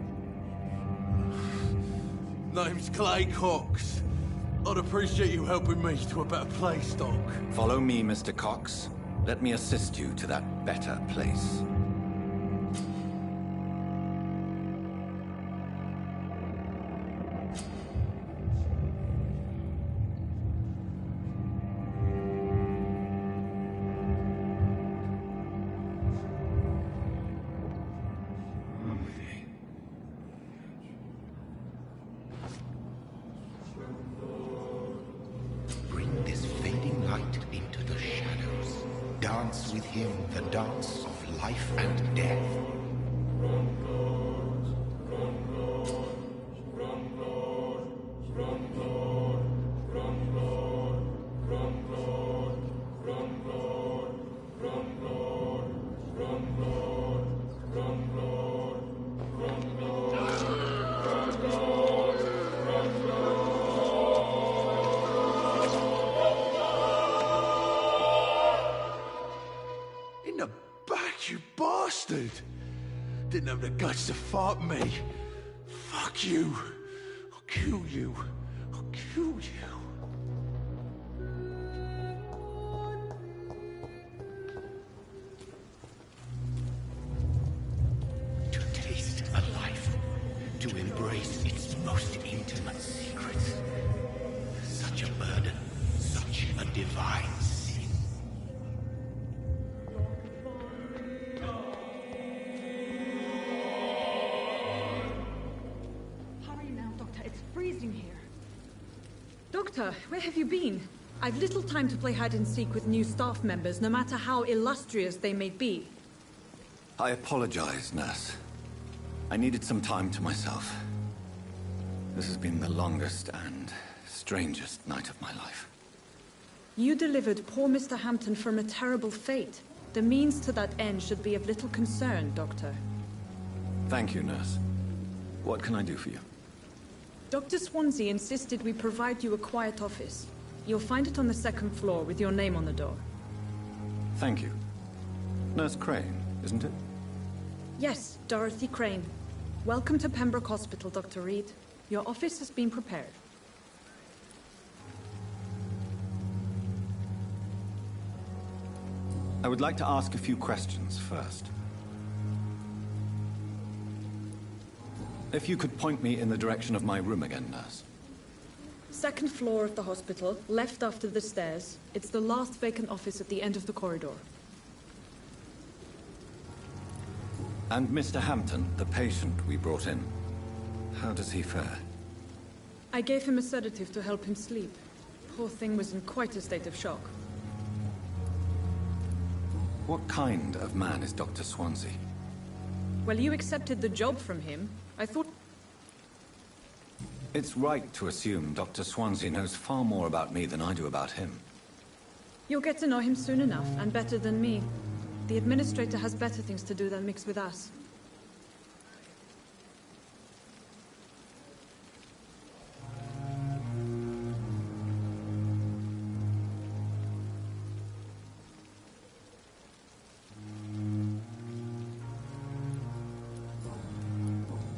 Name's Clay Cox. I'd appreciate you helping me to a better place, Doc. Follow me, Mr. Cox. Let me assist you to that better place. dance with him the dance of life and death. In the back, you bastard! Didn't have the guts to fight me. Fuck you. I'll kill you. I'll kill you. To taste a life, to embrace its most intimate secrets. Such a burden, such a divine sin. Hurry now, Doctor. It's freezing here. Doctor, where have you been? I've little time to play hide and seek with new staff members, no matter how illustrious they may be. I apologize, nurse. I needed some time to myself. This has been the longest and strangest night of my life. You delivered poor Mr. Hampton from a terrible fate. The means to that end should be of little concern, Doctor. Thank you, nurse. What can I do for you? Dr. Swansea insisted we provide you a quiet office. You'll find it on the second floor with your name on the door. Thank you. Nurse Crane, isn't it? Yes, Dorothy Crane. Welcome to Pembroke Hospital, Dr. Reed. Your office has been prepared. I would like to ask a few questions first. If you could point me in the direction of my room again, nurse. Second floor of the hospital, left after the stairs. It's the last vacant office at the end of the corridor. And Mr. Hampton, the patient we brought in, how does he fare? I gave him a sedative to help him sleep. Poor thing was in quite a state of shock. What kind of man is Dr. Swansea? Well, you accepted the job from him. I thought... It's right to assume Dr. Swansea knows far more about me than I do about him. You'll get to know him soon enough, and better than me. The administrator has better things to do than mix with us.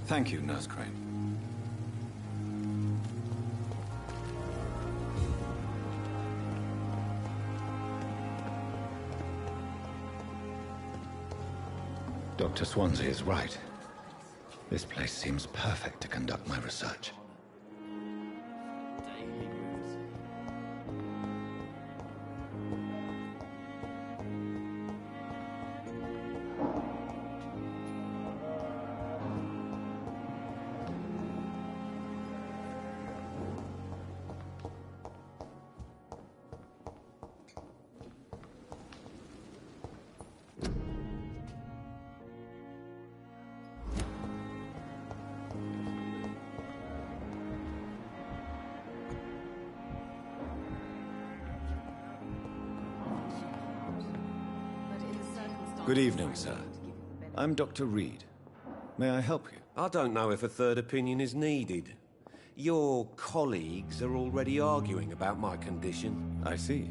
Thank you, Nurse Crane. Dr. Swansea is right. This place seems perfect to conduct my research. Good evening, sir. I'm Dr. Reed. May I help you? I don't know if a third opinion is needed. Your colleagues are already arguing about my condition. I see.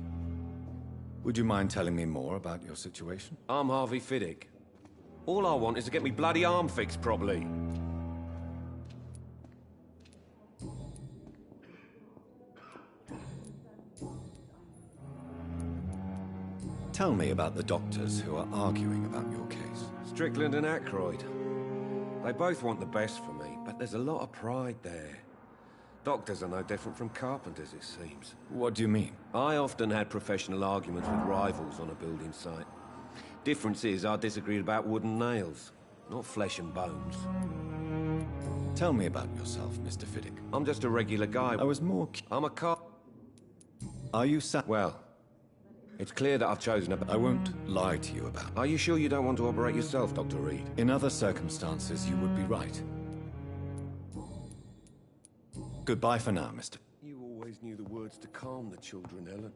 Would you mind telling me more about your situation? I'm Harvey Fiddick. All I want is to get me bloody arm fixed properly. Tell me about the doctors who are arguing about your case. Strickland and Aykroyd. They both want the best for me, but there's a lot of pride there. Doctors are no different from carpenters, it seems. What do you mean? I often had professional arguments with rivals on a building site. Difference is, I disagreed about wooden nails, not flesh and bones. Tell me about yourself, Mr. Fiddick. I'm just a regular guy. I was more... I'm a cop. Are you Well, It's clear that I've chosen a... I won't lie to you about... Are you sure you don't want to operate yourself, Dr. Reed? In other circumstances, you would be right. Goodbye for now, Mr. You always knew the words to calm the children, Ellen.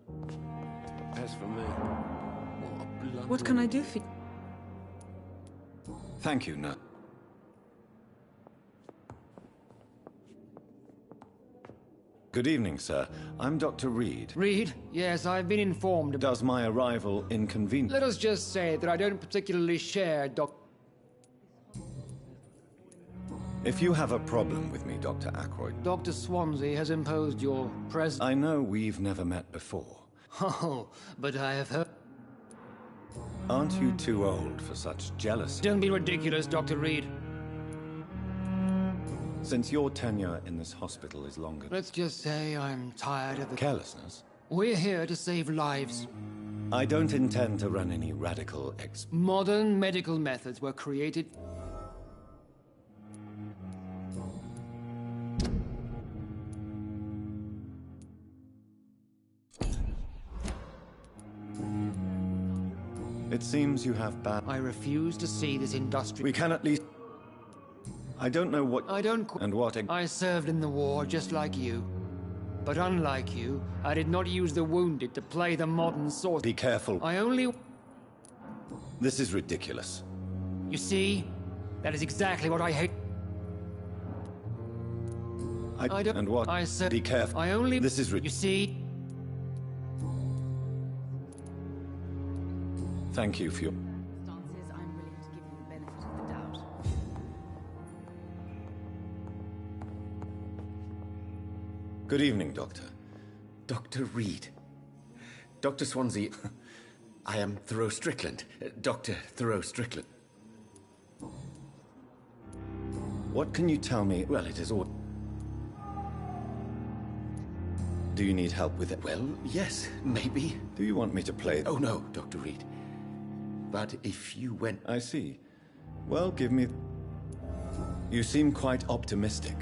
As for me, What can I do for you? Thank you, nurse. Good evening, sir. I'm Dr. Reed. Reed? Yes, I've been informed. Does my arrival inconvenience? Let us just say that I don't particularly share If you have a problem with me, Dr. Ackroyd... Dr. Swansea has imposed your presence. I know we've never met before. Oh, but I have heard... Aren't you too old for such jealousy? Don't be ridiculous, Dr. Reed. Since your tenure in this hospital is longer... Let's just say I'm tired of the... Carelessness? We're here to save lives. I don't intend to run any radical Modern medical methods were created... It seems you have bad... I refuse to see this industry... We can at least... I don't know what... I don't... And what... I served in the war just like you. But unlike you, I did not use the wounded to play the modern sort. Be careful. I only... This is ridiculous. You see? That is exactly what I hate. I don't... And what... I said... Be careful. I only... This is You see? Thank you for your... Circumstances, I'm willing to give you the benefit of the doubt. Good evening, Doctor. Dr. Reed. Dr. Swansea, I am Thoreau Strickland. Dr. Thoreau Strickland. What can you tell me? Well, it is all... Do you need help with it? Well, yes, maybe. Do you want me to play... Oh, no, Dr. Reed. But if you went... I see. Well, give me... You seem quite optimistic.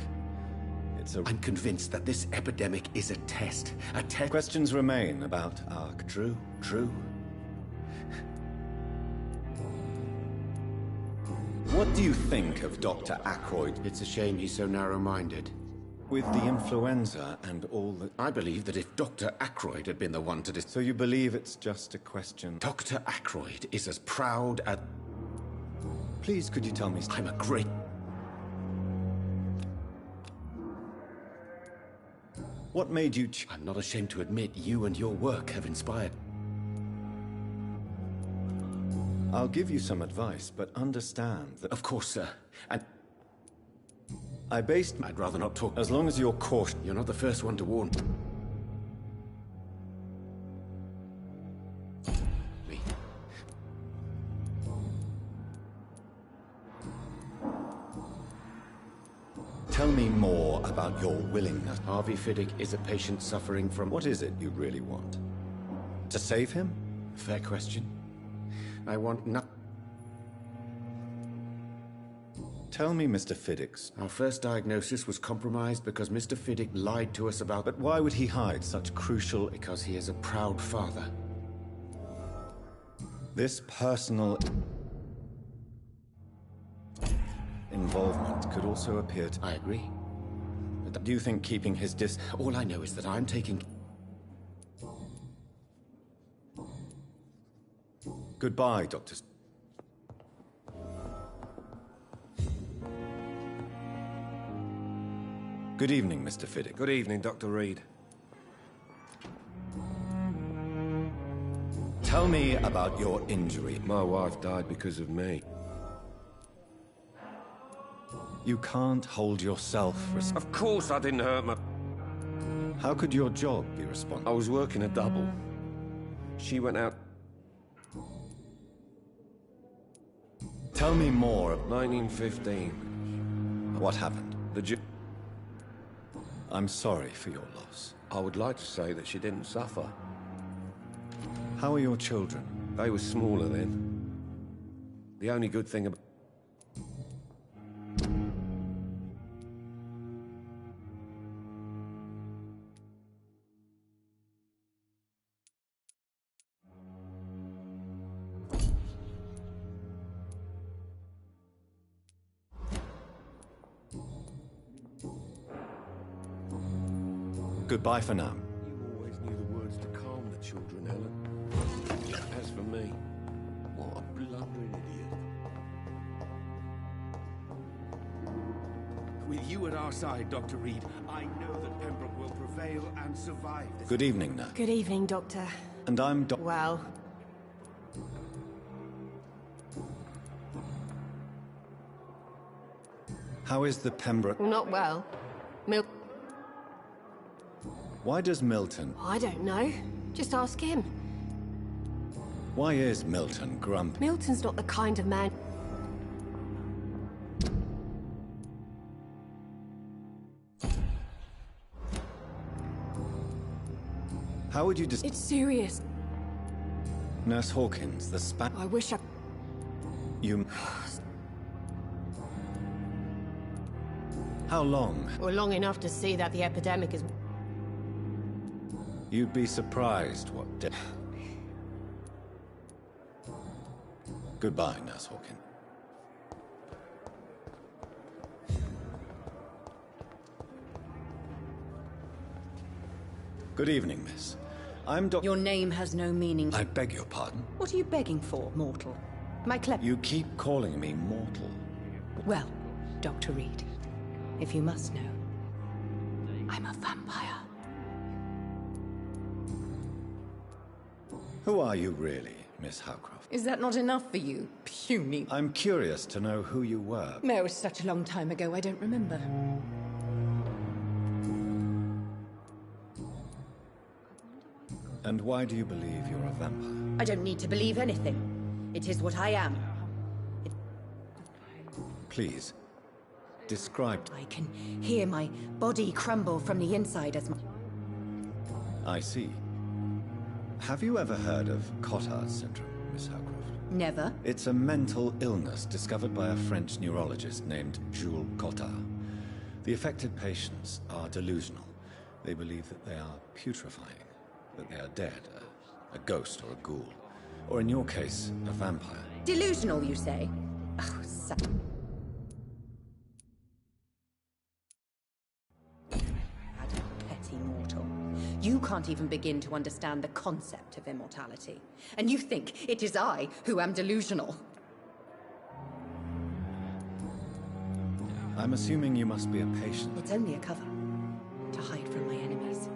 It's a... I'm convinced that this epidemic is a test. A test... Questions remain about our... True. What do you think of Dr. Ackroyd? It's a shame he's so narrow-minded. With the influenza and all the... I believe that if Dr. Ackroyd had been the one to... So you believe it's just a question... Dr. Ackroyd is as proud as... Please, could you tell me... I'm a great... What made you... I'm not ashamed to admit you and your work have inspired... I'll give you some advice, but understand that... Of course, sir. And... I based... I'd rather not talk... As long as you're cautious... You're not the first one to warn... me. Tell me more about your willingness. Harvey Fiddick is a patient suffering from... What is it you really want? To save him? Fair question. I want nothing. Tell me, Mr. Fiddick's... Our first diagnosis was compromised because Mr. Fiddick lied to us about... But why would he hide such crucial... Because he is a proud father. This personal... involvement could also appear to... I agree. But do you think keeping his All I know is that I'm taking... Goodbye, Dr. Good evening, Mr. Fiddick. Good evening, Dr. Reed. Tell me about your injury. My wife died because of me. You can't hold yourself responsible. Of course I didn't hurt my... How could your job be responsible? I was working a double. She went out... Tell me more. 1915. What happened? The I'm sorry for your loss. I would like to say that she didn't suffer. How are your children? They were smaller then. The only good thing about... Goodbye for now. You always knew the words to calm the children, Ellen. As for me, what a blundering idiot. With you at our side, Dr. Reed, I know that Pembroke will prevail and survive this. Good evening, Nurse. Good evening, Doctor. And I'm Well. How is the Pembroke? Not well. Why does Milton... I don't know. Just ask him. Why is Milton grumpy? Milton's not the kind of man... How would you It's serious. Nurse Hawkins, the I wish I... You... How long? Well, long enough to see that the epidemic is... You'd be surprised what Goodbye, Nurse Hawkins. Good evening, miss. I'm Dr. Your name has no meaning. I beg your pardon? What are you begging for, mortal? My You keep calling me mortal. Well, Dr. Reed, if you must know, I'm a vampire. Who are you really, Miss Howcroft? Is that not enough for you, puny? I'm curious to know who you were. No, it was such a long time ago, I don't remember. And why do you believe you're a vampire? I don't need to believe anything. It is what I am. Please, describe... I can hear my body crumble from the inside as my... I see. Have you ever heard of Cotard syndrome, Miss Howcroft? Never. It's a mental illness discovered by a French neurologist named Jules Cotard. The affected patients are delusional. They believe that they are putrefying, that they are dead, a ghost or a ghoul. Or in your case, a vampire. Delusional, you say? Oh, petty mortal. You can't even begin to understand the concept of immortality. And you think it is I who am delusional. I'm assuming you must be a patient. It's only a cover. To hide from my enemies.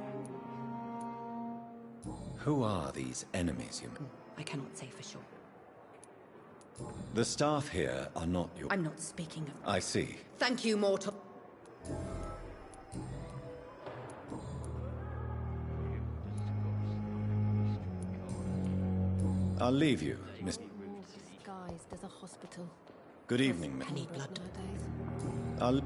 Who are these enemies you mean? I cannot say for sure. The staff here are not your... I'm not speaking of... I see. Thank you, mortal. I'll leave you, Miss... Disguised as a hospital. Good evening, Miss... I need blood. I'll...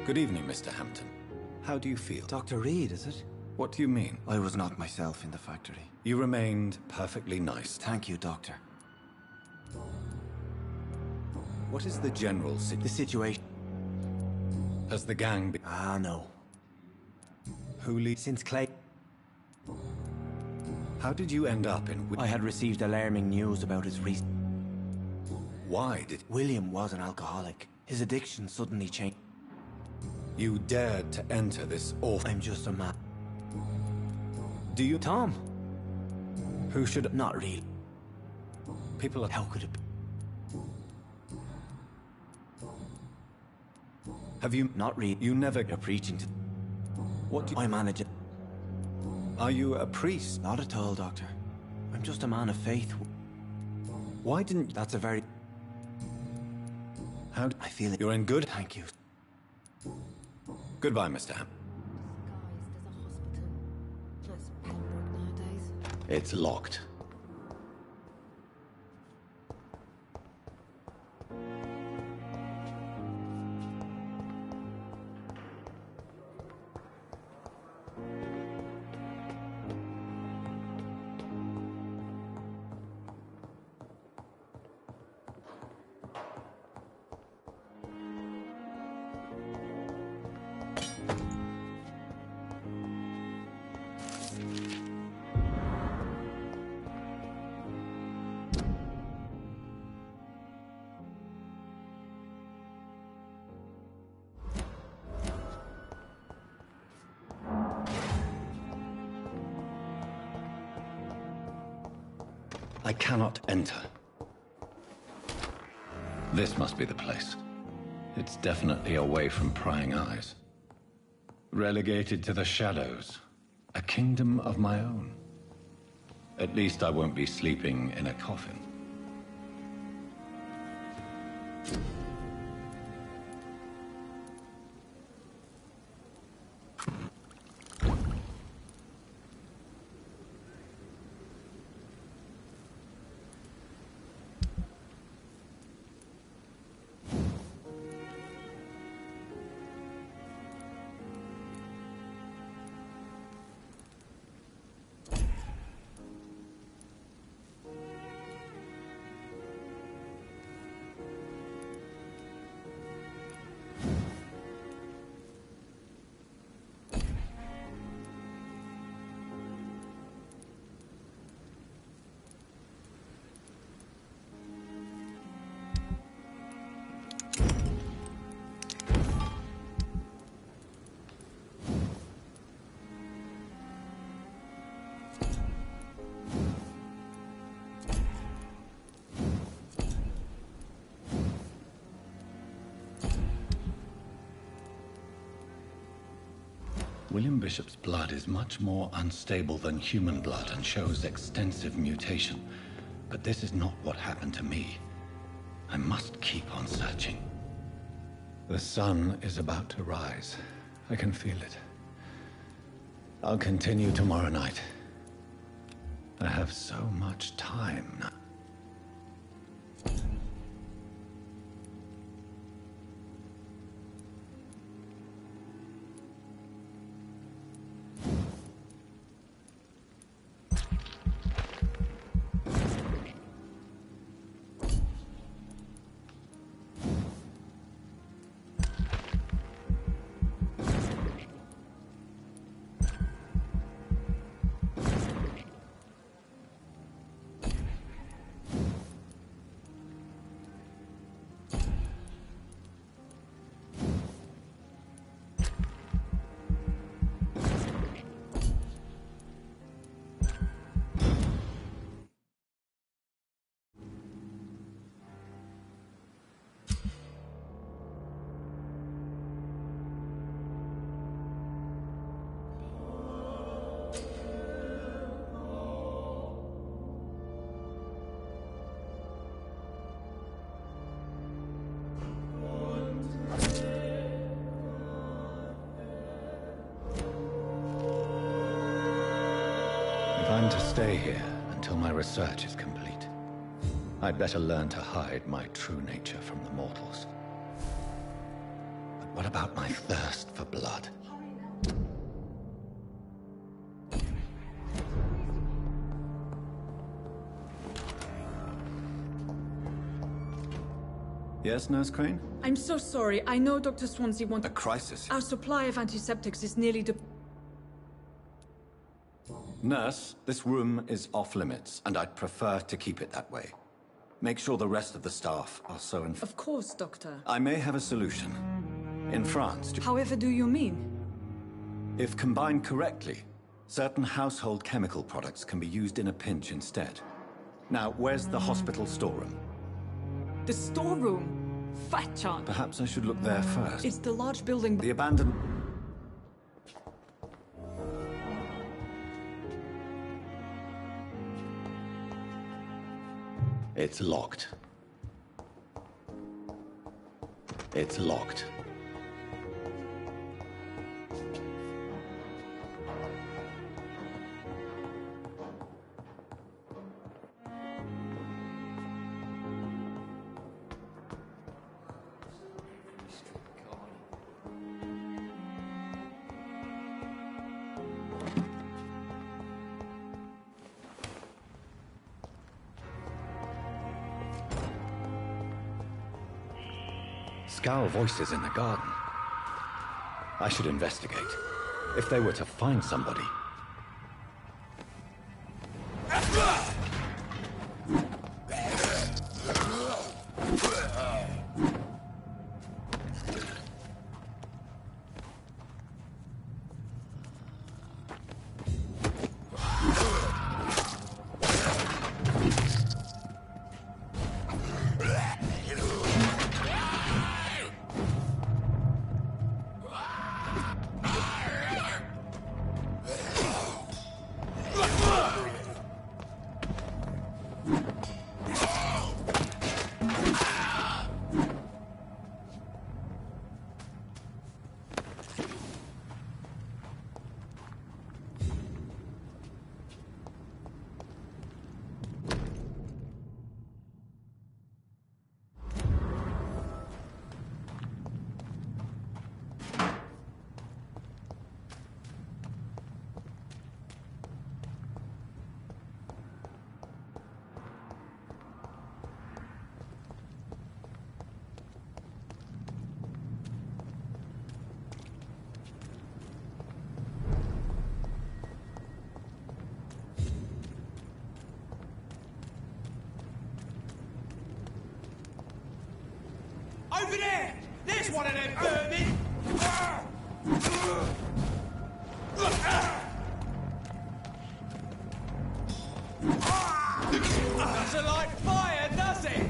Good evening, Mr. Hampton. How do you feel? Dr. Reed, is it? What do you mean? I was not myself in the factory. You remained perfectly nice. Thank you, Doctor. What is the general The situation... Has the gang been... Ah, no. Who leads... Since Clay... How did you end up in... I had received alarming news about his recent... Why did... William was an alcoholic. His addiction suddenly changed. You dared to enter this awful... I'm just a man. Do you... Tom! Who should... Not really. People are... How could it be? Have you... Not really. You never... You're preaching to... What do you... I manage it. Are you a priest? Not at all, Doctor. I'm just a man of faith. Why didn't... That's a very... How... I feel it. You're in good... Thank you. Goodbye, Mr. Ham. Disguised as a hospital. That's Pembroke nowadays. It's locked. I cannot enter. This must be the place. It's definitely away from prying eyes. Relegated to the shadows. A kingdom of my own. At least I won't be sleeping in a coffin. William Bishop's blood is much more unstable than human blood and shows extensive mutation. But this is not what happened to me. I must keep on searching. The sun is about to rise. I can feel it. I'll continue tomorrow night. I have so much time now. I'm to stay here until my research is complete. I'd better learn to hide my true nature from the mortals. But what about my thirst for blood? Yes, Nurse Crane? I'm so sorry. I know Dr. Swansea wants... A crisis? Our supply of antiseptics is nearly Nurse, this room is off limits, and I'd prefer to keep it that way. Make sure the rest of the staff are so informed. Of course, Doctor. I may have a solution. In France... However do you mean? If combined correctly, certain household chemical products can be used in a pinch instead. Now, where's the hospital storeroom? The storeroom? Fat chance. Perhaps I should look there first. It's the large building... The abandoned... It's locked. It's locked. Scowl voices in the garden. I should investigate. If they were to find somebody... one of them vermin! Doesn't like fire, does it?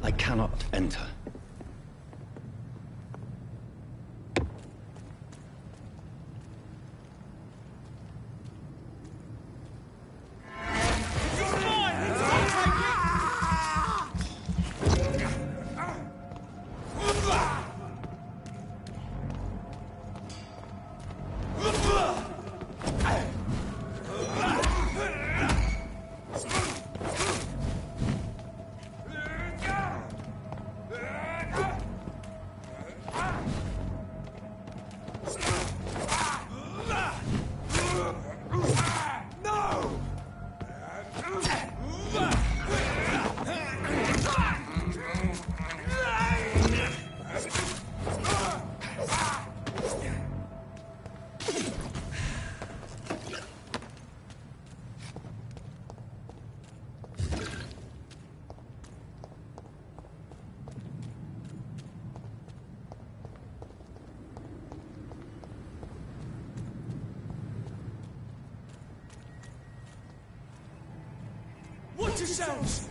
I cannot enter. Watch yourselves!